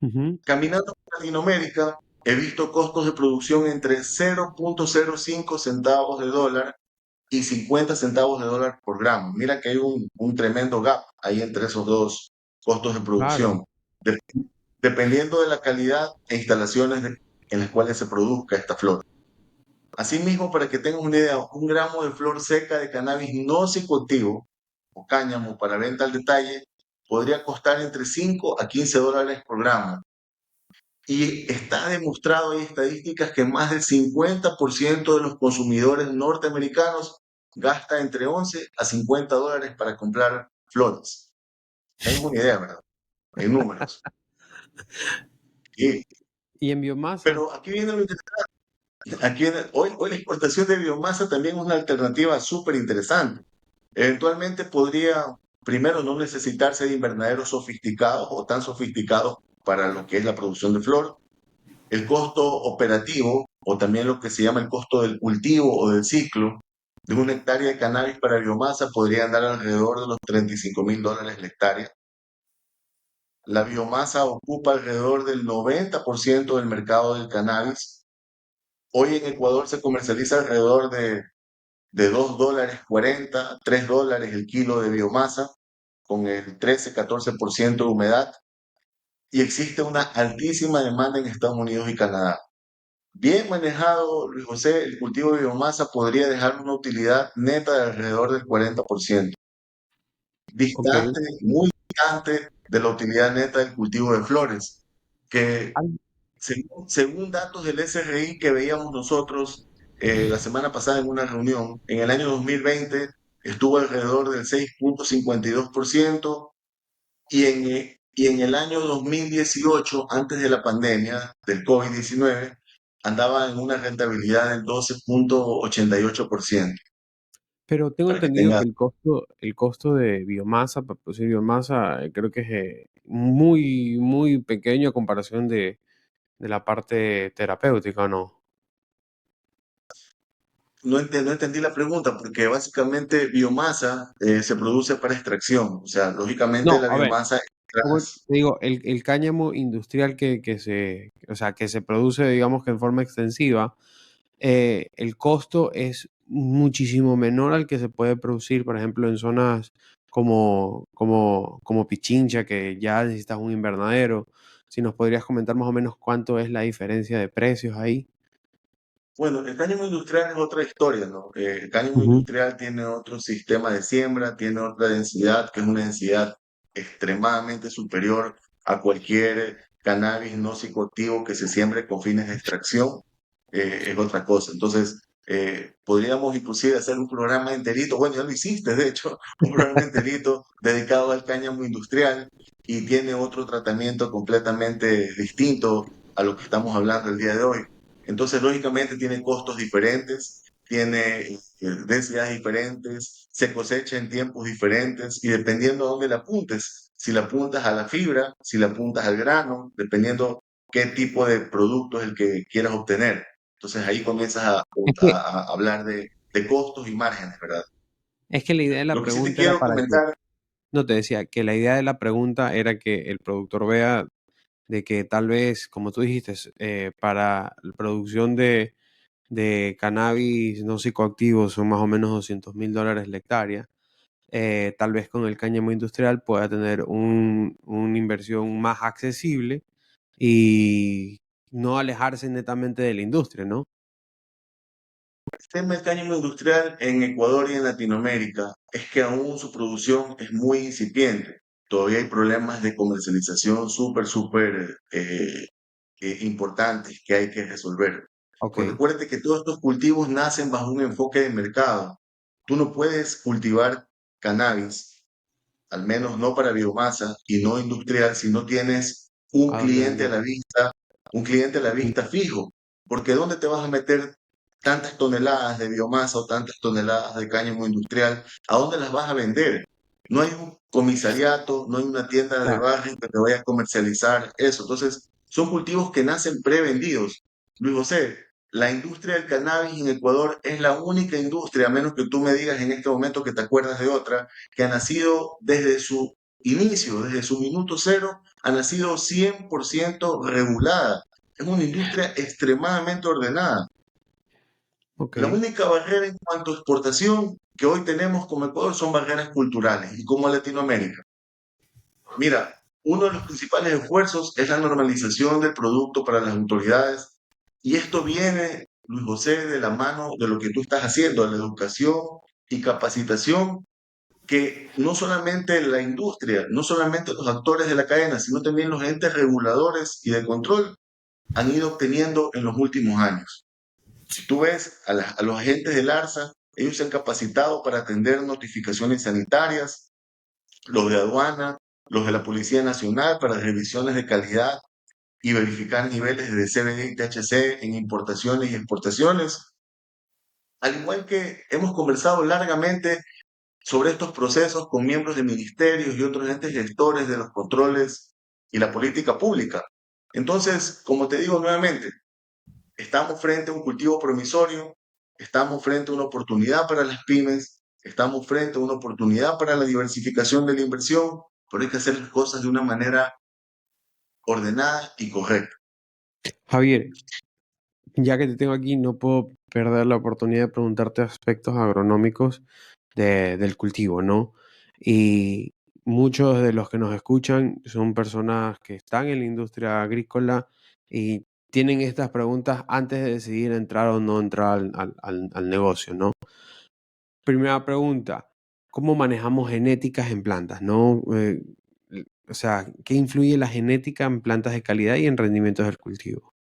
[SPEAKER 2] Ujú.
[SPEAKER 1] Caminando por Latinoamérica, he visto costos de producción entre 0,05 centavos de dólar y 50 centavos de dólar por gramo. Mira que hay un tremendo gap ahí entre esos dos costos de
[SPEAKER 2] Claro.
[SPEAKER 1] producción, de- dependiendo de la calidad e instalaciones en las cuales se produzca esta flor. Asimismo, para que tengas una idea, un gramo de flor seca de cannabis no psicoactivo o cáñamo para venta al detalle podría costar entre 5 a $15 por gramo. Y está demostrado, hay estadísticas que más del 50% de los consumidores norteamericanos gasta entre 11 a $50 para comprar flores. Tengo una idea, ¿verdad? En números. Y-
[SPEAKER 2] Y en biomasa.
[SPEAKER 1] pero aquí viene lo interesante. Hoy la exportación de biomasa también es una alternativa súper interesante. Eventualmente podría, primero, no necesitarse de invernaderos sofisticados o tan sofisticados para lo que es la producción de flor. El costo operativo, o también lo que se llama el costo del cultivo o del ciclo, de una hectárea de cannabis para biomasa podría andar alrededor de los $35.000 la hectárea. La biomasa ocupa alrededor del 90% del mercado del cannabis. Hoy en Ecuador se comercializa alrededor de $2.40, $3 el kilo de biomasa, con el 13-14% de humedad. Y existe una altísima demanda en Estados Unidos y Canadá. Bien manejado, Luis José, el cultivo de biomasa podría dejar una utilidad neta de alrededor del 40%,
[SPEAKER 2] Ok.
[SPEAKER 1] distante, muy distante de la utilidad neta del cultivo de flores, que
[SPEAKER 2] Al-
[SPEAKER 1] según datos del SRI que veíamos nosotros la semana pasada en una reunión, en el año 2020 estuvo alrededor del 6,52% y en el año 2018, antes de la pandemia del COVID-19, andaba en una rentabilidad del 12,88%,
[SPEAKER 2] Pero tengo
[SPEAKER 1] para que
[SPEAKER 2] entendido
[SPEAKER 1] tenga.
[SPEAKER 2] que el costo de biomasa, para producir biomasa, creo que es muy, muy pequeño a comparación de la parte terapéutica, ¿no?
[SPEAKER 1] No entendí la pregunta, porque básicamente biomasa se produce para extracción, o sea, lógicamente
[SPEAKER 2] No,
[SPEAKER 1] la
[SPEAKER 2] a ver,
[SPEAKER 1] biomasa es
[SPEAKER 2] como te
[SPEAKER 1] gas.
[SPEAKER 2] digo, el cáñamo industrial o sea, que se produce, digamos que en forma extensiva, el costo es muchísimo menor al que se puede producir, por ejemplo, en zonas como Pichincha, que ya necesitas un invernadero. Si nos podrías comentar más o menos cuánto es la diferencia de precios ahí.
[SPEAKER 1] Bueno, el cáñamo industrial es otra historia, ¿no? El cáñamo
[SPEAKER 2] Ujú.
[SPEAKER 1] industrial tiene otro sistema de siembra, tiene otra densidad, que es una densidad extremadamente superior a cualquier cannabis no psicoactivo que se siembre con fines de extracción, es otra cosa. Entonces, podríamos inclusive hacer un programa enterito, bueno, ya lo hiciste, de hecho, un programa enterito dedicado al cáñamo industrial y tiene otro tratamiento completamente distinto a lo que estamos hablando el día de hoy. Entonces, lógicamente, tiene costos diferentes, tiene densidades diferentes, se cosecha en tiempos diferentes y dependiendo a dónde la apuntes, si la apuntas a la fibra, si la apuntas al grano, dependiendo qué tipo de producto es el que quieras obtener. Entonces, ahí comienzas
[SPEAKER 2] Es que,
[SPEAKER 1] a hablar de costos y márgenes, ¿verdad?
[SPEAKER 2] es que la idea de la
[SPEAKER 1] Lo que sí te
[SPEAKER 2] pregunta era
[SPEAKER 1] quiero
[SPEAKER 2] para que,
[SPEAKER 1] comentar,
[SPEAKER 2] no te decía, que la idea de la pregunta era que el productor vea de que tal vez, como tú dijiste, para la producción de cannabis no psicoactivos son más o menos $200,000 la hectárea. Tal vez con el cáñamo industrial pueda tener una inversión más accesible y no alejarse netamente de la industria, ¿no?
[SPEAKER 1] el tema del cáñamo industrial en Ecuador y en Latinoamérica es que aún su producción es muy incipiente. Todavía hay problemas de comercialización súper importantes que hay que resolver.
[SPEAKER 2] Ok,
[SPEAKER 1] Porque acuérdate que todos estos cultivos nacen bajo un enfoque de mercado. Tú no puedes cultivar cannabis, al menos no para biomasa y no industrial, si no tienes
[SPEAKER 2] ¿a dónde vender?
[SPEAKER 1] un cliente a la
[SPEAKER 2] Ujú.
[SPEAKER 1] vista fijo. Porque ¿dónde te vas a meter tantas toneladas de biomasa o tantas toneladas de cáñamo industrial? ¿A dónde las vas a vender? No hay un comisariato, no hay una tienda de
[SPEAKER 2] Claro.
[SPEAKER 1] barrio que te vaya a comercializar eso. Entonces, son cultivos que nacen prevendidos. Luis José, la industria del cannabis en Ecuador es la única industria, a menos que tú me digas en este momento que te acuerdas de otra, que ha nacido desde su inicio, desde su minuto cero, ha nacido 100% regulada. Es una industria extremadamente ordenada.
[SPEAKER 2] Ok.
[SPEAKER 1] La única barrera en cuanto a exportación que hoy tenemos como Ecuador son barreras culturales y como Latinoamérica. Mira, uno de los principales esfuerzos es la normalización del producto para las autoridades y esto viene, Luis José, de la mano de lo que tú estás haciendo, la educación y capacitación que no solamente la industria, no solamente los actores de la cadena, sino también los entes reguladores y de control han ido obteniendo en los últimos años. Si tú ves a los agentes del ARSA, ellos se han capacitado para atender notificaciones sanitarias, los de aduana, los de la Policía Nacional para revisiones de calidad y verificar niveles de CBD y THC en importaciones y exportaciones. Al igual que hemos conversado largamente sobre estos procesos con miembros de ministerios y otros entes gestores de los controles y la política pública. Entonces, como te digo nuevamente, estamos frente a un cultivo promisorio, estamos frente a una oportunidad para las pymes, estamos frente a una oportunidad para la diversificación de la inversión, pero hay que hacer las cosas de una manera ordenada y correcta.
[SPEAKER 2] Javier, ya que te tengo aquí, no puedo perder la oportunidad de preguntarte aspectos agronómicos del cultivo, ¿no? Y muchos de los que nos escuchan son personas que están en la industria agrícola y tienen estas preguntas antes de decidir entrar o no entrar al negocio, ¿no? Primera pregunta, ¿cómo manejamos genéticas en plantas, no? O sea, ¿qué influye la genética en plantas de calidad y en rendimientos del cultivo?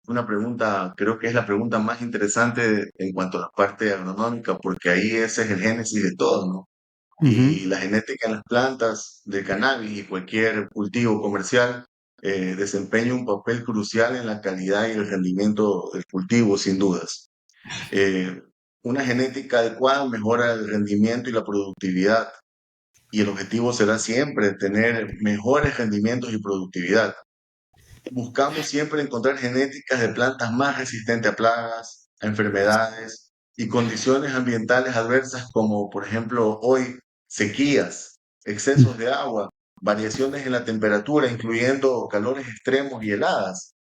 [SPEAKER 1] Una pregunta, creo que es la pregunta más interesante en cuanto a la parte agronómica, porque ahí ese es el génesis de todo, ¿no?
[SPEAKER 2] Ujú.
[SPEAKER 1] Y la genética en las plantas de cannabis y cualquier cultivo comercial desempeña un papel crucial en la calidad y el rendimiento del cultivo, sin dudas. Eh, una genética adecuada mejora el rendimiento y la productividad, y el objetivo será siempre tener mejores rendimientos y productividad. Buscamos siempre encontrar genéticas de plantas más resistentes a plagas, a enfermedades y condiciones ambientales adversas como, por ejemplo, hoy sequías, excesos de agua, variaciones en la temperatura, incluyendo calores extremos y heladas.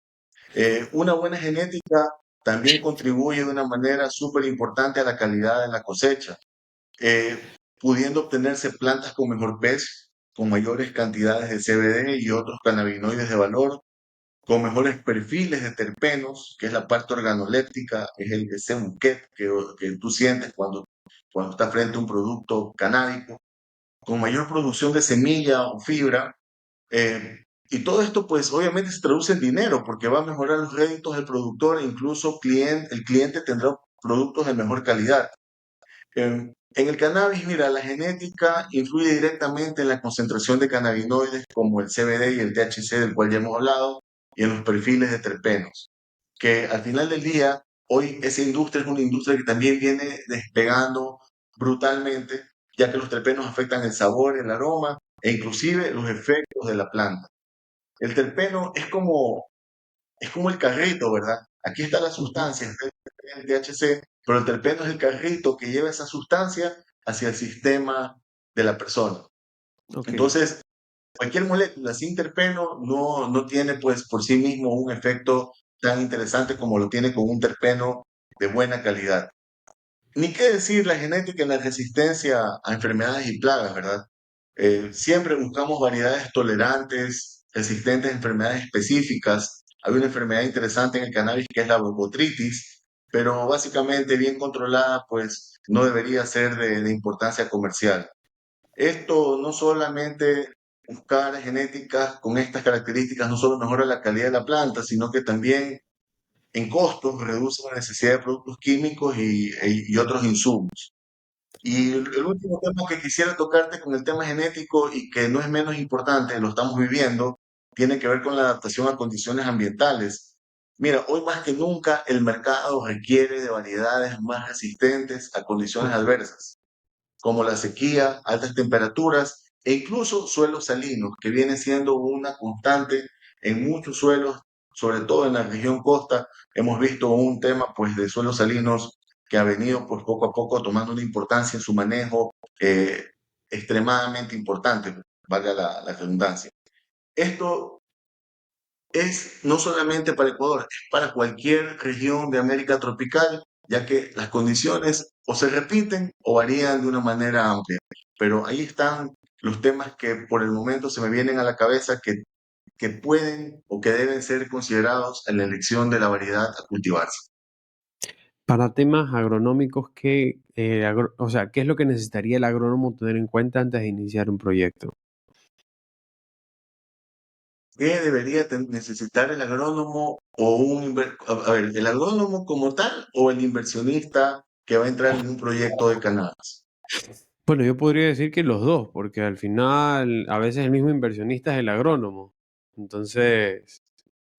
[SPEAKER 1] Una buena genética también contribuye de una manera súper importante a la calidad de la cosecha, pudiendo obtenerse plantas con mejor peso, con mayores cantidades de CBD y otros cannabinoides de valor con mejores perfiles de terpenos, que es la parte organoléptica, es ese bouquet que tú sientes cuando estás frente a un producto canábico, con mayor producción de semilla o fibra. Y todo esto, pues obviamente se traduce en dinero, porque va a mejorar los réditos del productor e incluso el cliente tendrá productos de mejor calidad. En el cannabis, mira, la genética influye directamente en la concentración de cannabinoides como el CBD y el THC, del cual ya hemos hablado, y en los perfiles de terpenos, que al final del día, hoy esa industria es una industria que también viene despegando brutalmente, ya que los terpenos afectan el sabor, el aroma e inclusive los efectos de la planta. El terpeno es como el carrito, ¿verdad? Aquí está la
[SPEAKER 2] Ujú.
[SPEAKER 1] sustancia, está el THC, pero el terpeno es el carrito que lleva esa sustancia hacia el sistema de la persona.
[SPEAKER 2] Ok.
[SPEAKER 1] Entonces, cualquier molécula sin terpeno no tiene pues por sí mismo un efecto tan interesante como lo tiene con un terpeno de buena calidad. Ni qué decir la genética en la resistencia a enfermedades y plagas, ¿verdad? Siempre buscamos variedades tolerantes, resistentes a enfermedades específicas. Hay una enfermedad interesante en el cannabis que es la botritis, pero básicamente bien controlada, pues no debería ser de importancia comercial. Esto no solamente buscar genéticas con estas características, no solo mejora la calidad de la planta, sino que también en costos reduce la necesidad de productos químicos y otros insumos. Y el último tema que quisiera tocarte con el tema genético y que no es menos importante, lo estamos viviendo, tiene que ver con la adaptación a condiciones ambientales. Mira, hoy más que nunca el mercado requiere de variedades más resistentes a condiciones
[SPEAKER 2] Ok.
[SPEAKER 1] adversas como la sequía, altas temperaturas e incluso suelos salinos, que viene siendo una constante en muchos suelos, sobre todo en la región costa. Hemos visto un tema pues de suelos salinos que ha venido pues poco a poco tomando una importancia en su manejo extremadamente importante, valga la redundancia. Esto es no solamente para Ecuador, es para cualquier región de América tropical, ya que las condiciones o se repiten o varían de una manera amplia. Pero ahí están los temas que por el momento se me vienen a la cabeza que pueden o que deben ser considerados en la elección de la variedad a cultivarse.
[SPEAKER 2] Para temas agronómicos, o sea, ¿qué es lo que necesitaría el agrónomo tener en cuenta antes de iniciar un proyecto?
[SPEAKER 1] ¿Qué debería necesitar el agrónomo o a ver, el agrónomo como tal o el inversionista que va a entrar en un proyecto de cannabis?
[SPEAKER 2] Bueno, yo podría decir que los dos, porque al final a veces el mismo inversionista es el agrónomo. Entonces,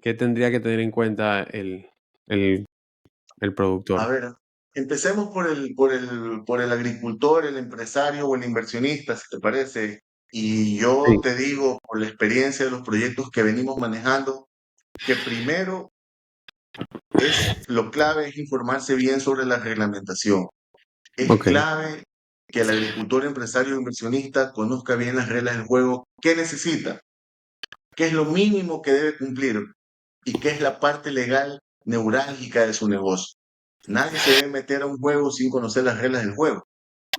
[SPEAKER 2] ¿qué tendría que tener en cuenta el, el
[SPEAKER 1] A
[SPEAKER 2] productor?
[SPEAKER 1] ver, empecemos por el agricultor, el empresario o el inversionista, si te parece. Y yo
[SPEAKER 2] Sí.
[SPEAKER 1] te digo, por la experiencia de los proyectos que venimos manejando, que primero lo clave es informarse bien sobre la reglamentación. Es
[SPEAKER 2] Ok,
[SPEAKER 1] clave que el agricultor, empresario o inversionista conozca bien las reglas del juego, qué necesita, qué es lo mínimo que debe cumplir y qué es la parte legal neurálgica de su negocio. Nadie se debe meter a un juego sin conocer las reglas del juego.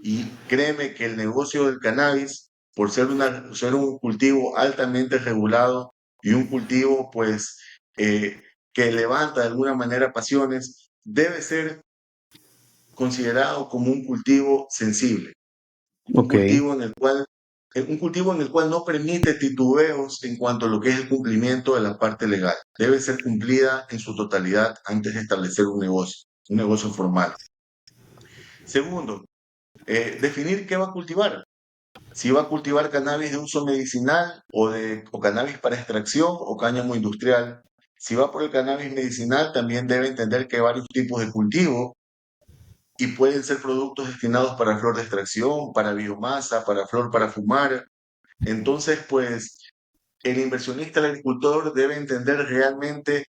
[SPEAKER 1] Y créeme que el negocio del cannabis, por ser un cultivo altamente regulado y un cultivo, pues, que levanta de alguna manera pasiones, debe ser considerado como un cultivo sensible, un
[SPEAKER 2] ok,
[SPEAKER 1] cultivo un cultivo en el cual no permite titubeos en cuanto a lo que es el cumplimiento de la parte legal. Debe ser cumplida en su totalidad antes de establecer un negocio formal. Segundo, definir qué va a cultivar. Si va a cultivar cannabis de uso medicinal o cannabis para extracción o cáñamo industrial. Si va por el cannabis medicinal, también debe entender que hay varios tipos de cultivo y pueden ser productos destinados para flor de extracción, para biomasa, para flor para fumar. Entonces, pues, el inversionista, el agricultor, debe entender realmente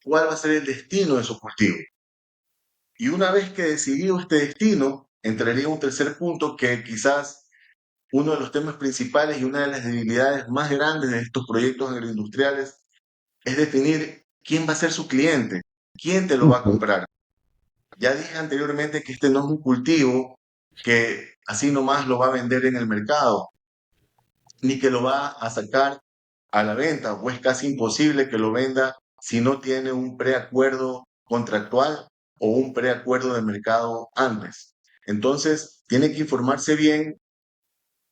[SPEAKER 1] cuál va a ser el destino de su cultivo. Y una vez que decidió este destino, entraría un tercer punto que quizás uno de los temas principales y una de las debilidades más grandes de estos proyectos agroindustriales es definir quién va a ser su cliente, quién te lo va a
[SPEAKER 2] ok,
[SPEAKER 1] comprar. Ya dije anteriormente que este no es un cultivo que así nomás lo va a vender en el mercado, ni que lo va a sacar a la venta o es casi imposible que lo venda si no tiene un preacuerdo contractual o un preacuerdo de mercado antes. Entonces, tiene que informarse bien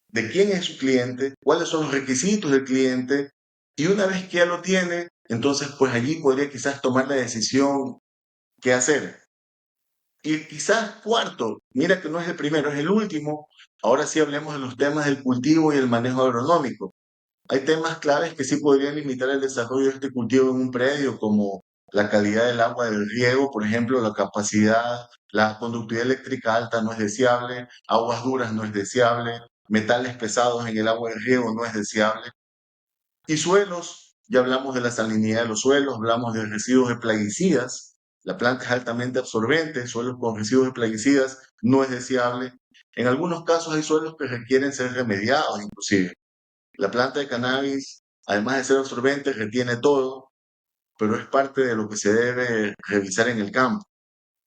[SPEAKER 1] de quién es su cliente, cuáles son los requisitos del cliente, y una vez que ya lo tiene, entonces pues allí podría quizás tomar la decisión qué hacer. Y quizás cuarto, mira que no es el primero, es el último. Ahora sí hablemos de los temas del cultivo y el manejo agronómico. Hay temas claves que sí podrían limitar el desarrollo de este cultivo en un predio, como la calidad del agua del riego, por ejemplo, la capacidad, la conductividad eléctrica alta no es deseable, aguas duras no es deseable, metales pesados en el agua del riego no es deseable. Y suelos, ya hablamos de la salinidad de los suelos, hablamos de residuos de plaguicidas. La planta es altamente absorbente, suelos con residuos de plaguicidas no es deseable. En algunos casos hay suelos que requieren ser remediados inclusive. La planta de cannabis, además de ser absorbente, retiene todo, pero es parte de lo que se debe revisar en el campo.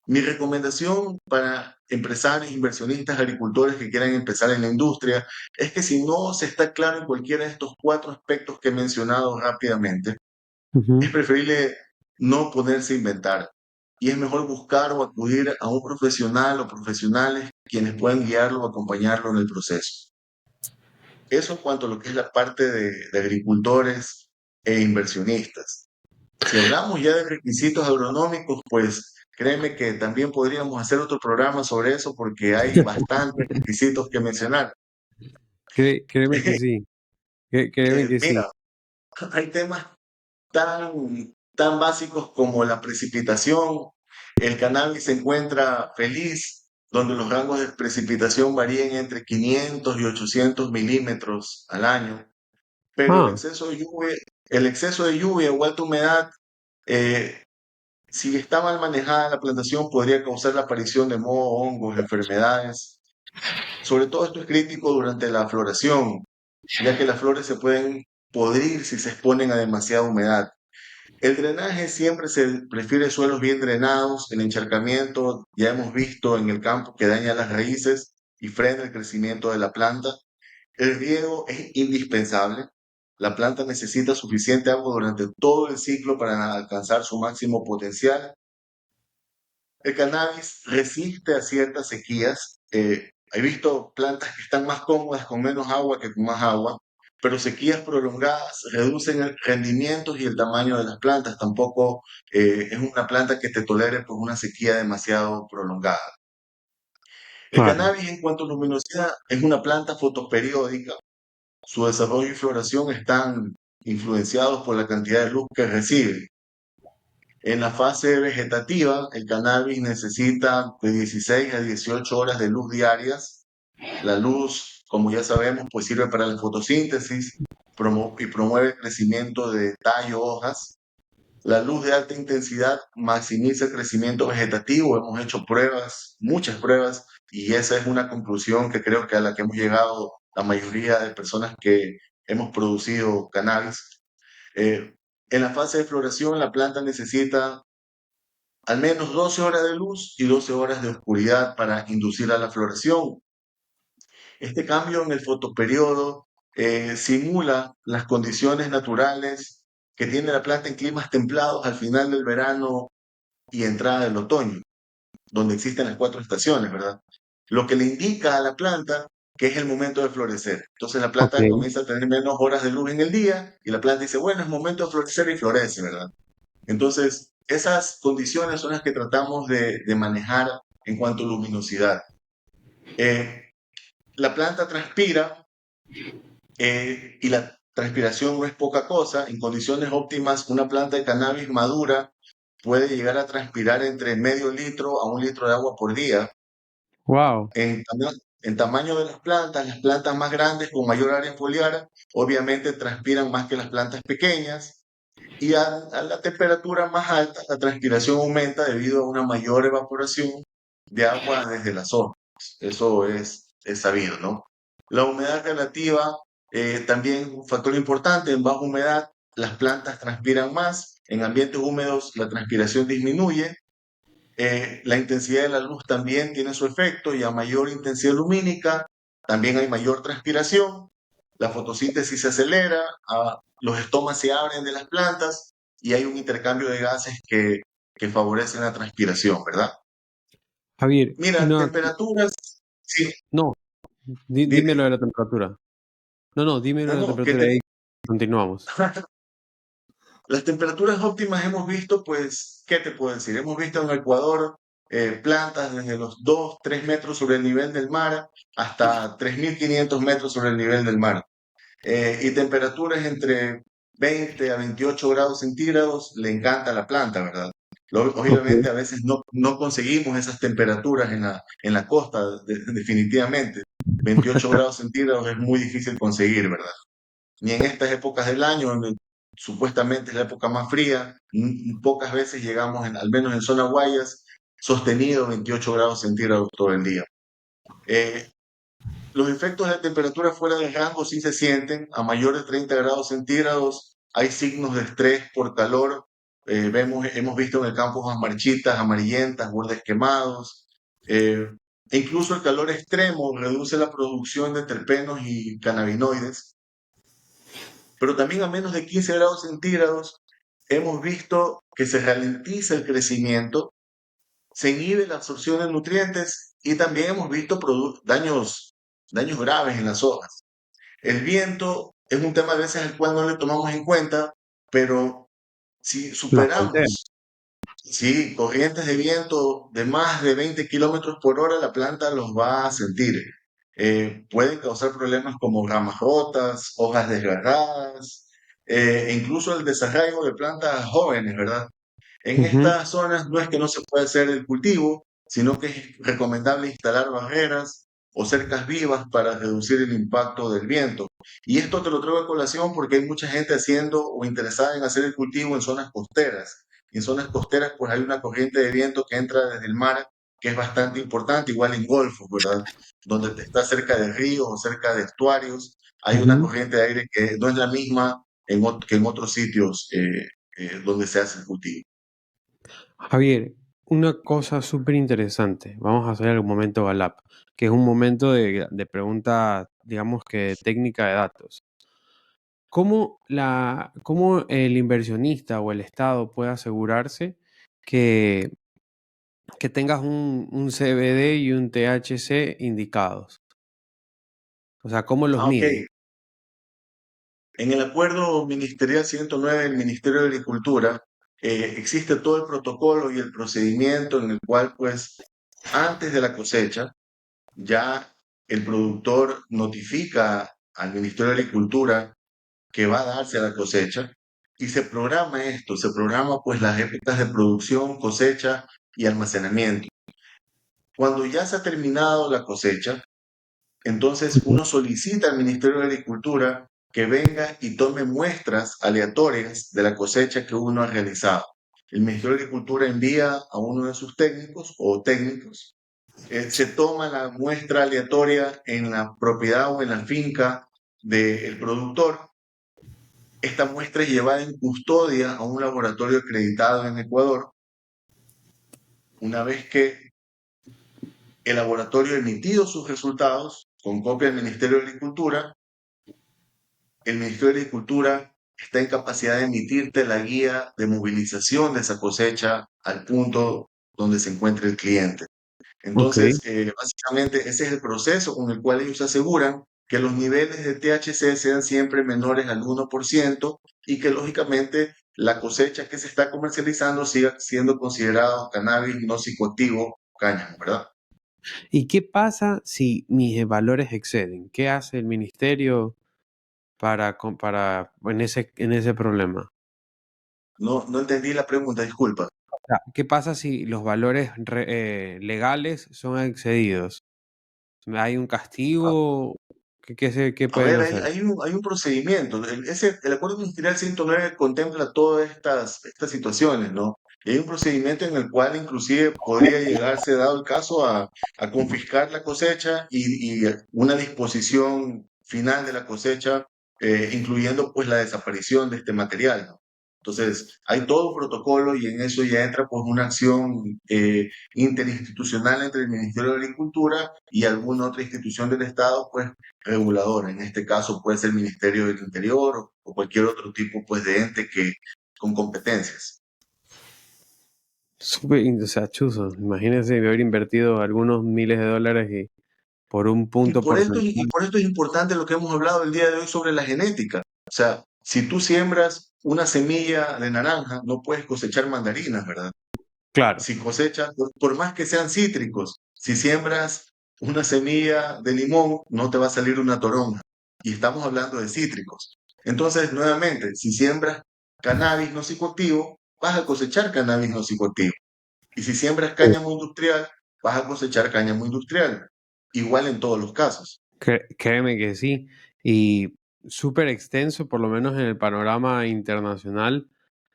[SPEAKER 1] Mi recomendación para empresarios, inversionistas, agricultores que quieran empezar en la industria es que si no se está claro en cualquiera de estos cuatro aspectos que he mencionado rápidamente, es
[SPEAKER 2] Ujú.
[SPEAKER 1] preferible no ponerse a inventar. Y es mejor buscar o acudir a un profesional o profesionales quienes puedan guiarlo o acompañarlo en el proceso. Eso en cuanto a lo que es la parte de agricultores e inversionistas. Si hablamos ya de requisitos agronómicos, pues créeme que también podríamos hacer otro programa sobre eso porque hay bastantes requisitos que mencionar.
[SPEAKER 2] Créeme que sí, créeme que
[SPEAKER 1] Mira,
[SPEAKER 2] sí.
[SPEAKER 1] hay temas tan básicos como la precipitación. El cannabis se encuentra feliz, donde los rangos de precipitación varían entre 500 y 800 milímetros al año. Pero
[SPEAKER 2] Ah,
[SPEAKER 1] el exceso de lluvia o alta humedad, eh, si está mal manejada la plantación, podría causar la aparición de moho, hongos, enfermedades. Sobre todo esto es crítico durante la floración, ya que las flores se pueden podrir si se exponen a demasiada humedad. El drenaje siempre se prefiere suelos bien drenados. El encharcamiento ya hemos visto en el campo que daña las raíces y frena el crecimiento de la planta. El riego es indispensable. La planta necesita suficiente agua durante todo el ciclo para alcanzar su máximo potencial. El cannabis resiste a ciertas sequías. He visto plantas que están más cómodas con menos agua que con más agua, pero sequías prolongadas reducen el rendimiento y el tamaño de las plantas. Tampoco es una planta que te tolere por una sequía demasiado prolongada. El
[SPEAKER 2] claro.
[SPEAKER 1] cannabis en cuanto a luminosidad es una planta fotoperiódica. Su desarrollo y floración están influenciados por la cantidad de luz que recibe. En la fase vegetativa, el cannabis necesita de 16 a 18 horas de luz diarias. La luz, como ya sabemos, pues sirve para la fotosíntesis y promueve el crecimiento de tallo, hojas. La luz de alta intensidad maximiza el crecimiento vegetativo. Hemos hecho pruebas, muchas pruebas, y esa es una conclusión que creo que a la que hemos llegado la mayoría de personas que hemos producido cannabis. Eh, en la fase de floración, la planta necesita al menos 12 horas de luz y 12 horas de oscuridad para inducir a la floración. Este cambio en el fotoperiodo simula las condiciones naturales que tiene la planta en climas templados al final del verano y entrada del otoño, donde existen las cuatro estaciones, ¿verdad? Lo que le indica a la planta que es el momento de florecer. Entonces la
[SPEAKER 2] Ok.
[SPEAKER 1] planta comienza a tener menos horas de luz en el día y la planta dice, bueno, es momento de florecer y florece, ¿verdad? Entonces, esas condiciones son las que tratamos de manejar en cuanto a luminosidad. Eh, la planta transpira y la transpiración no es poca cosa. En condiciones óptimas, una planta de cannabis madura puede llegar a transpirar entre medio litro a un litro de agua por día.
[SPEAKER 2] Wow.
[SPEAKER 1] En tamaño de las plantas más grandes con mayor área foliar, obviamente transpiran más que las plantas pequeñas. Y a la temperatura más alta, la transpiración aumenta debido a una mayor evaporación de agua desde las hojas. Eso es sabido, ¿no? La humedad relativa también es un factor importante. En baja humedad, las plantas transpiran más. En ambientes húmedos, la transpiración disminuye. La intensidad de la luz también tiene su efecto y a mayor intensidad lumínica, también hay mayor transpiración. la fotosíntesis se acelera, los estomas se abren de las plantas y hay un intercambio de gases que favorecen la transpiración, ¿verdad?
[SPEAKER 2] Javier,
[SPEAKER 1] Mira, temperaturas, sí,
[SPEAKER 2] no,
[SPEAKER 1] dime,
[SPEAKER 2] dime lo de la temperatura. No, dime lo
[SPEAKER 1] no,
[SPEAKER 2] de la
[SPEAKER 1] no,
[SPEAKER 2] temperatura y ahí continuamos.
[SPEAKER 1] las temperaturas óptimas hemos visto, pues, ¿qué te puedo decir? Hemos visto en Ecuador plantas desde los 2, 3 metros sobre el nivel del mar hasta 3.500 metros sobre el nivel del mar. Y temperaturas entre 20 a 28 grados centígrados, le encanta a la planta, ¿verdad?
[SPEAKER 2] Ok.
[SPEAKER 1] Obviamente a veces no conseguimos esas temperaturas en la costa, definitivamente. 28 grados centígrados es muy difícil conseguir, ¿verdad? Ni en estas épocas del año, donde supuestamente es la época más fría, pocas veces llegamos, al menos en zona Guayas, sostenido 28 grados centígrados todo el día. Eh, los efectos de la temperatura fuera de rango sí se sienten. A mayor de 30 grados centígrados hay signos de estrés por calor. Hemos visto en el campo hojas marchitas, amarillentas, bordes quemados. Eh, e incluso el calor extremo reduce la producción de terpenos y cannabinoides. Pero también a menos de 15 grados centígrados hemos visto que se ralentiza el crecimiento, se inhibe la absorción de nutrientes y también hemos visto daños graves en las hojas. El viento es un tema a veces al cual no le tomamos en cuenta, pero si
[SPEAKER 2] Las fronteras.
[SPEAKER 1] superamos, sí, corrientes de viento de más de 20 kilómetros por hora, la planta los va a sentir. Pueden causar problemas como ramas rotas, hojas desgarradas, e incluso el desarraigo de plantas jóvenes, ¿verdad? En
[SPEAKER 2] Ujú.
[SPEAKER 1] estas zonas no es que no se pueda hacer el cultivo, sino que es recomendable instalar barreras o cercas vivas para reducir el impacto del viento. Y esto te lo traigo a colación porque hay mucha gente haciendo o interesada en hacer el cultivo en zonas costeras. Y en zonas costeras pues hay una corriente de viento que entra desde el mar que es bastante importante, igual en golfos, ¿verdad? Donde te está cerca de ríos o cerca de estuarios, hay una
[SPEAKER 2] Ujú.
[SPEAKER 1] corriente de aire que no es la misma que en otros sitios donde se hace el cultivo.
[SPEAKER 2] Javier, una cosa súper interesante. Vamos a hacer el momento Galap, que es un momento de pregunta, digamos que técnica de datos. ¿Cómo el inversionista o el Estado puede asegurarse que, que tengas un CBD y un THC indicados? O sea, ¿cómo los
[SPEAKER 1] Ah, ok.
[SPEAKER 2] miden?
[SPEAKER 1] En el acuerdo ministerial 109 del Ministerio de Agricultura existe todo el protocolo y el procedimiento en el cual, pues, antes de la cosecha, ya el productor notifica al Ministerio de Agricultura que va a darse a la cosecha y se programa esto, se programa pues las épocas de producción, cosecha y almacenamiento. Cuando ya se ha terminado la cosecha, entonces
[SPEAKER 2] Ujú.
[SPEAKER 1] uno solicita al Ministerio de Agricultura que venga y tome muestras aleatorias de la cosecha que uno ha realizado. El Ministerio de Agricultura envía a uno de sus técnicos o técnicos, se toma la muestra aleatoria en la propiedad o en la finca del productor. Esta muestra es llevada en custodia a un laboratorio acreditado en Ecuador. Una vez que el laboratorio ha emitido sus resultados con copia del Ministerio de Agricultura, el Ministerio de Agricultura está en capacidad de emitirte la guía de movilización de esa cosecha al punto donde se encuentre el cliente.
[SPEAKER 2] Ok.
[SPEAKER 1] Entonces, básicamente ese es el proceso con el cual ellos aseguran que los niveles de THC sean siempre menores al 1% y que lógicamente la cosecha que se está comercializando siga siendo considerado cannabis no psicoactivo cáñamo, ¿verdad?
[SPEAKER 2] ¿Y qué pasa si mis valores exceden? ¿Qué hace el ministerio para en ese problema?
[SPEAKER 1] No entendí la pregunta, disculpa.
[SPEAKER 2] O sea, ¿qué pasa si los valores legales son excedidos? ¿Hay un castigo? ¿Qué
[SPEAKER 1] A
[SPEAKER 2] pueden
[SPEAKER 1] ver,
[SPEAKER 2] hacer?
[SPEAKER 1] hay un procedimiento. El Acuerdo Ministerial 109 contempla todas estas situaciones, ¿no? Y hay un procedimiento en el cual inclusive podría llegarse, dado el caso, a confiscar la cosecha y una disposición final de la cosecha, incluyendo pues la desaparición de este material, ¿no? Entonces, hay todo un protocolo y en eso ya entra pues una acción interinstitucional entre el Ministerio de Agricultura y alguna otra institución del Estado, pues reguladora. En este caso puede ser el Ministerio del Interior o cualquier otro tipo pues de ente que con competencias.
[SPEAKER 2] O sea, chuzo. Imagínense haber invertido algunos miles de dólares y por un
[SPEAKER 1] Y
[SPEAKER 2] punto
[SPEAKER 1] por esto, y
[SPEAKER 2] porcentual.
[SPEAKER 1] por esto es importante lo que hemos hablado el día de hoy sobre la genética. O sea, si tú siembras una semilla de naranja, no puedes cosechar mandarinas, ¿verdad?
[SPEAKER 2] Claro.
[SPEAKER 1] Si cosechas, por más que sean cítricos, si siembras una semilla de limón, no te va a salir una toronja. Y estamos hablando de cítricos. Entonces, nuevamente, si siembras cannabis no psicoactivo, vas a cosechar cannabis no psicoactivo. Y si siembras cáñamo industrial, vas a cosechar cáñamo industrial. Igual en todos los casos.
[SPEAKER 2] Créeme que sí. Y súper extenso, por lo menos en el panorama internacional,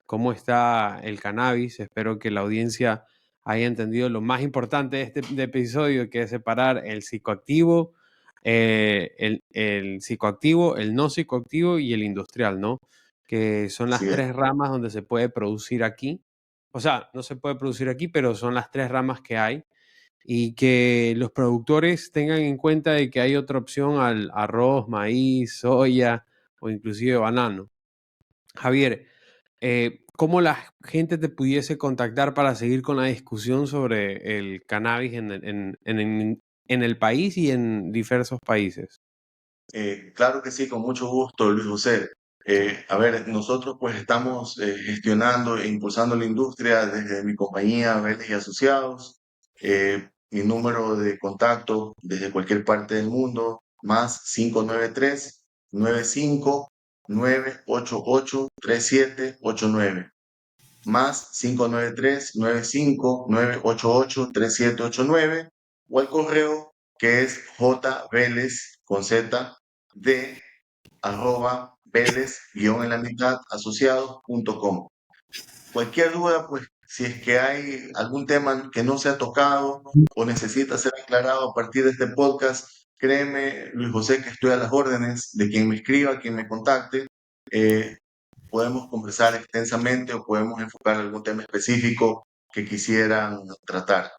[SPEAKER 2] cómo está el cannabis. Espero que la audiencia haya entendido lo más importante de este episodio, que es separar el psicoactivo, el psicoactivo, el no psicoactivo y el industrial, ¿no? Que son las
[SPEAKER 1] Así es.
[SPEAKER 2] tres ramas donde se puede producir aquí. O sea, no se puede producir aquí, pero son las tres ramas que hay y que los productores tengan en cuenta de que hay otra opción al arroz, maíz, soya o inclusive banano. Javier, ¿cómo la gente te pudiese contactar para seguir con la discusión sobre el cannabis en el país y en diversos países?
[SPEAKER 1] Claro que sí, con mucho gusto, Luis José. A ver, nosotros pues estamos gestionando e impulsando la industria desde mi compañía Vélez y Asociados. Mi número de contacto desde cualquier parte del mundo, más 593-95-988-3789. Más 593-95-988-3789. O al correo que es jvélez con z de @Vélez, en la mitad, asociados.com. Cualquier duda, pues, si es que hay algún tema que no se ha tocado o necesita ser aclarado a partir de este podcast, créeme, Luis José, que estoy a las órdenes de quien me escriba, quien me contacte. Eh, Podemos conversar extensamente o podemos enfocar algún tema específico que quisieran tratar.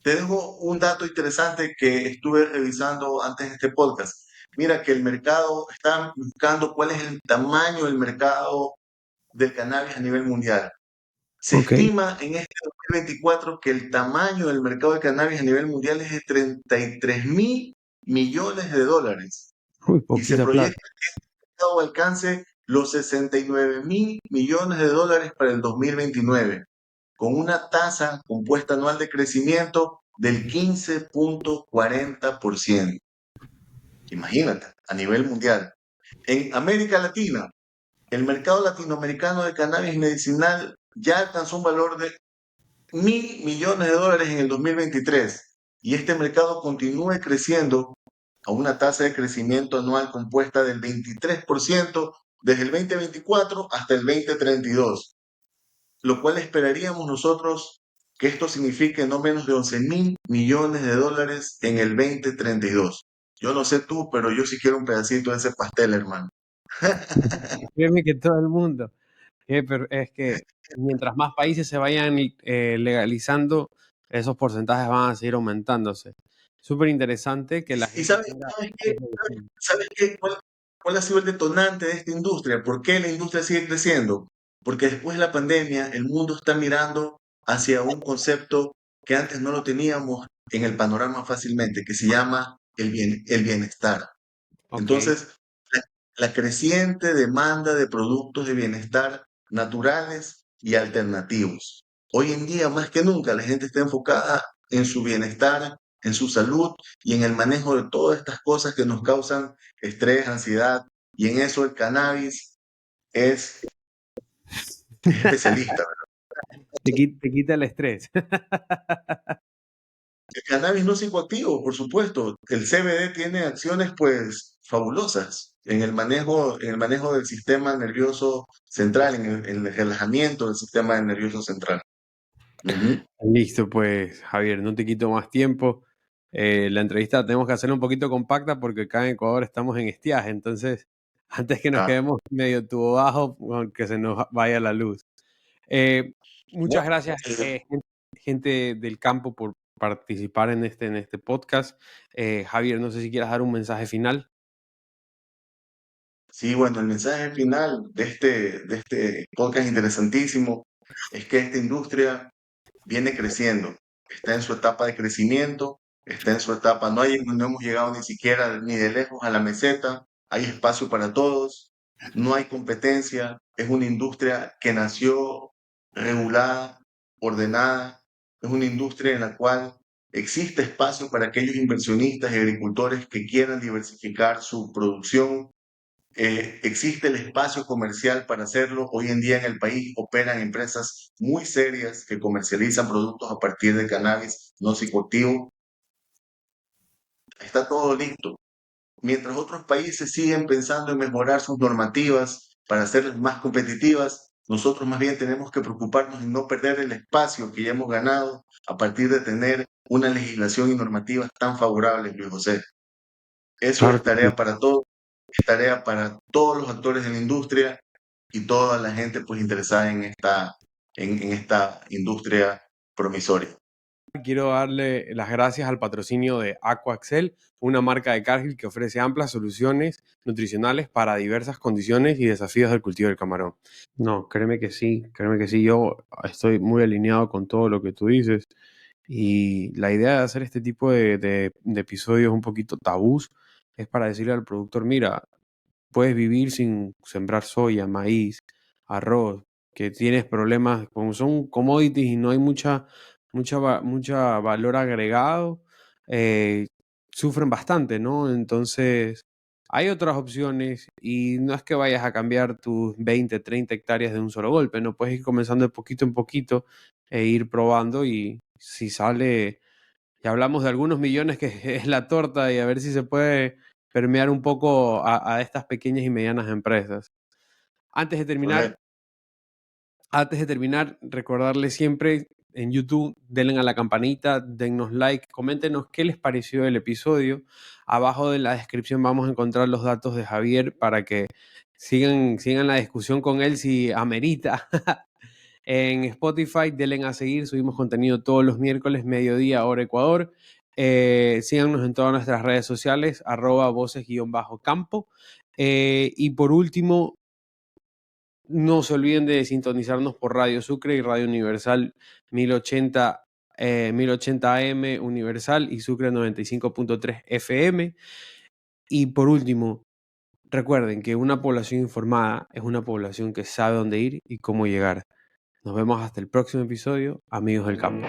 [SPEAKER 1] Te dejo un dato interesante que estuve revisando antes de este podcast. Mira que el mercado, está buscando cuál es el tamaño del mercado del cannabis a nivel mundial. Se
[SPEAKER 2] Ok.
[SPEAKER 1] estima en este 2024 que el tamaño del mercado de cannabis a nivel mundial es de 33.000 millones de dólares
[SPEAKER 2] Uy,
[SPEAKER 1] y se
[SPEAKER 2] poquita plata.
[SPEAKER 1] proyecta que este mercado alcance los 69.000 millones de dólares para el 2029, con una tasa compuesta anual de crecimiento del 15.40%. Imagínate, a nivel mundial. En América Latina, el mercado latinoamericano de cannabis medicinal ya alcanzó un valor de 1.000 millones de dólares en el 2023 y este mercado continúa creciendo a una tasa de crecimiento anual compuesta del 23% desde el 2024 hasta el 2032, lo cual esperaríamos nosotros que esto signifique no menos de 11.000 millones de dólares en el 2032. Yo no sé tú, pero yo sí quiero un pedacito de ese pastel, hermano.
[SPEAKER 2] Créeme que todo el mundo. Pero es que mientras más países se vayan legalizando, esos porcentajes van a seguir aumentándose. Súper interesante que la
[SPEAKER 1] ¿Y
[SPEAKER 2] gente
[SPEAKER 1] sabes,
[SPEAKER 2] tenga
[SPEAKER 1] sabes qué?
[SPEAKER 2] esa visión.
[SPEAKER 1] ¿Sabes qué? ¿Cuál ha sido el detonante de esta industria? ¿Por qué la industria sigue creciendo? Porque después de la pandemia, el mundo está mirando hacia un concepto que antes no lo teníamos en el panorama fácilmente, que se llama el bienestar.
[SPEAKER 2] Ok.
[SPEAKER 1] Entonces, la, la creciente demanda de productos de bienestar naturales y alternativos. Hoy en día, más que nunca, la gente está enfocada en su bienestar, en su salud y en el manejo de todas estas cosas que nos causan estrés, ansiedad. Y en eso el cannabis es especialista, ¿verdad?
[SPEAKER 2] Te quita el estrés.
[SPEAKER 1] El cannabis no psicoactivo, por supuesto. El CBD tiene acciones pues fabulosas en el manejo del sistema nervioso central, en el relajamiento del sistema nervioso central. Ujú.
[SPEAKER 2] Listo, pues Javier, no te quito más tiempo. La entrevista tenemos que hacerla un poquito compacta porque acá en Ecuador estamos en estiaje, entonces antes que nos
[SPEAKER 1] Ah,
[SPEAKER 2] quedemos medio tubo bajo, aunque se nos vaya la luz. Muchas
[SPEAKER 1] bueno,
[SPEAKER 2] gracias, gente del campo, por participar en este podcast. Javier, no sé si quieras dar un mensaje final.
[SPEAKER 1] sí, bueno, el mensaje final de este podcast interesantísimo es que esta industria viene creciendo, está en su etapa de crecimiento, está en su etapa, no hemos llegado ni siquiera ni de lejos a la meseta, hay espacio para todos, no hay competencia, es una industria que nació regulada, ordenada, es una industria en la cual existe espacio para aquellos inversionistas y agricultores que quieran diversificar su producción. Existe el espacio comercial para hacerlo. Hoy en día en el país operan empresas muy serias que comercializan productos a partir de cannabis no psicoactivo. Está todo listo. Mientras otros países siguen pensando en mejorar sus normativas para hacerlas más competitivas, nosotros más bien tenemos que preocuparnos en no perder el espacio que ya hemos ganado a partir de tener una legislación y normativas tan favorables, Luis José. Eso
[SPEAKER 2] Claro
[SPEAKER 1] es
[SPEAKER 2] que sí.
[SPEAKER 1] tarea para todos, es tarea para todos los actores de la industria y toda la gente pues interesada en esta industria promisoria.
[SPEAKER 2] Quiero darle las gracias al patrocinio de Aquaxel, una marca de Cargill que ofrece amplias soluciones nutricionales para diversas condiciones y desafíos del cultivo del camarón. No, créeme que sí, créeme que sí. Yo estoy muy alineado con todo lo que tú dices. Y la idea de hacer este tipo de episodios un poquito tabús es para decirle al productor, mira, puedes vivir sin sembrar soya, maíz, arroz, que tienes problemas, como son commodities y no hay mucha valor agregado, eh, sufren bastante, ¿no? Entonces, hay otras opciones y no es que vayas a cambiar tus 20, 30 hectáreas de un solo golpe, ¿no? Puedes ir comenzando de poquito en poquito e ir probando y si sale, ya hablamos de algunos millones que es la torta y a ver si se puede permear un poco a estas pequeñas y medianas empresas. Antes de terminar,
[SPEAKER 1] Correcto.
[SPEAKER 2] recordarles siempre en YouTube, denle a la campanita, dennos like, coméntenos qué les pareció el episodio. Abajo de la descripción vamos a encontrar los datos de Javier para que sigan la discusión con él si amerita. En Spotify, denle a seguir, subimos contenido todos los miércoles, mediodía, hora Ecuador. Síganos en todas nuestras redes sociales, @voces_campo. Y por último, no se olviden de sintonizarnos por Radio Sucre y Radio Universal 1080, 1080 AM Universal y Sucre 95.3 FM. Y por último, recuerden que una población informada es una población que sabe dónde ir y cómo llegar. Nos vemos hasta el próximo episodio, amigos del campo.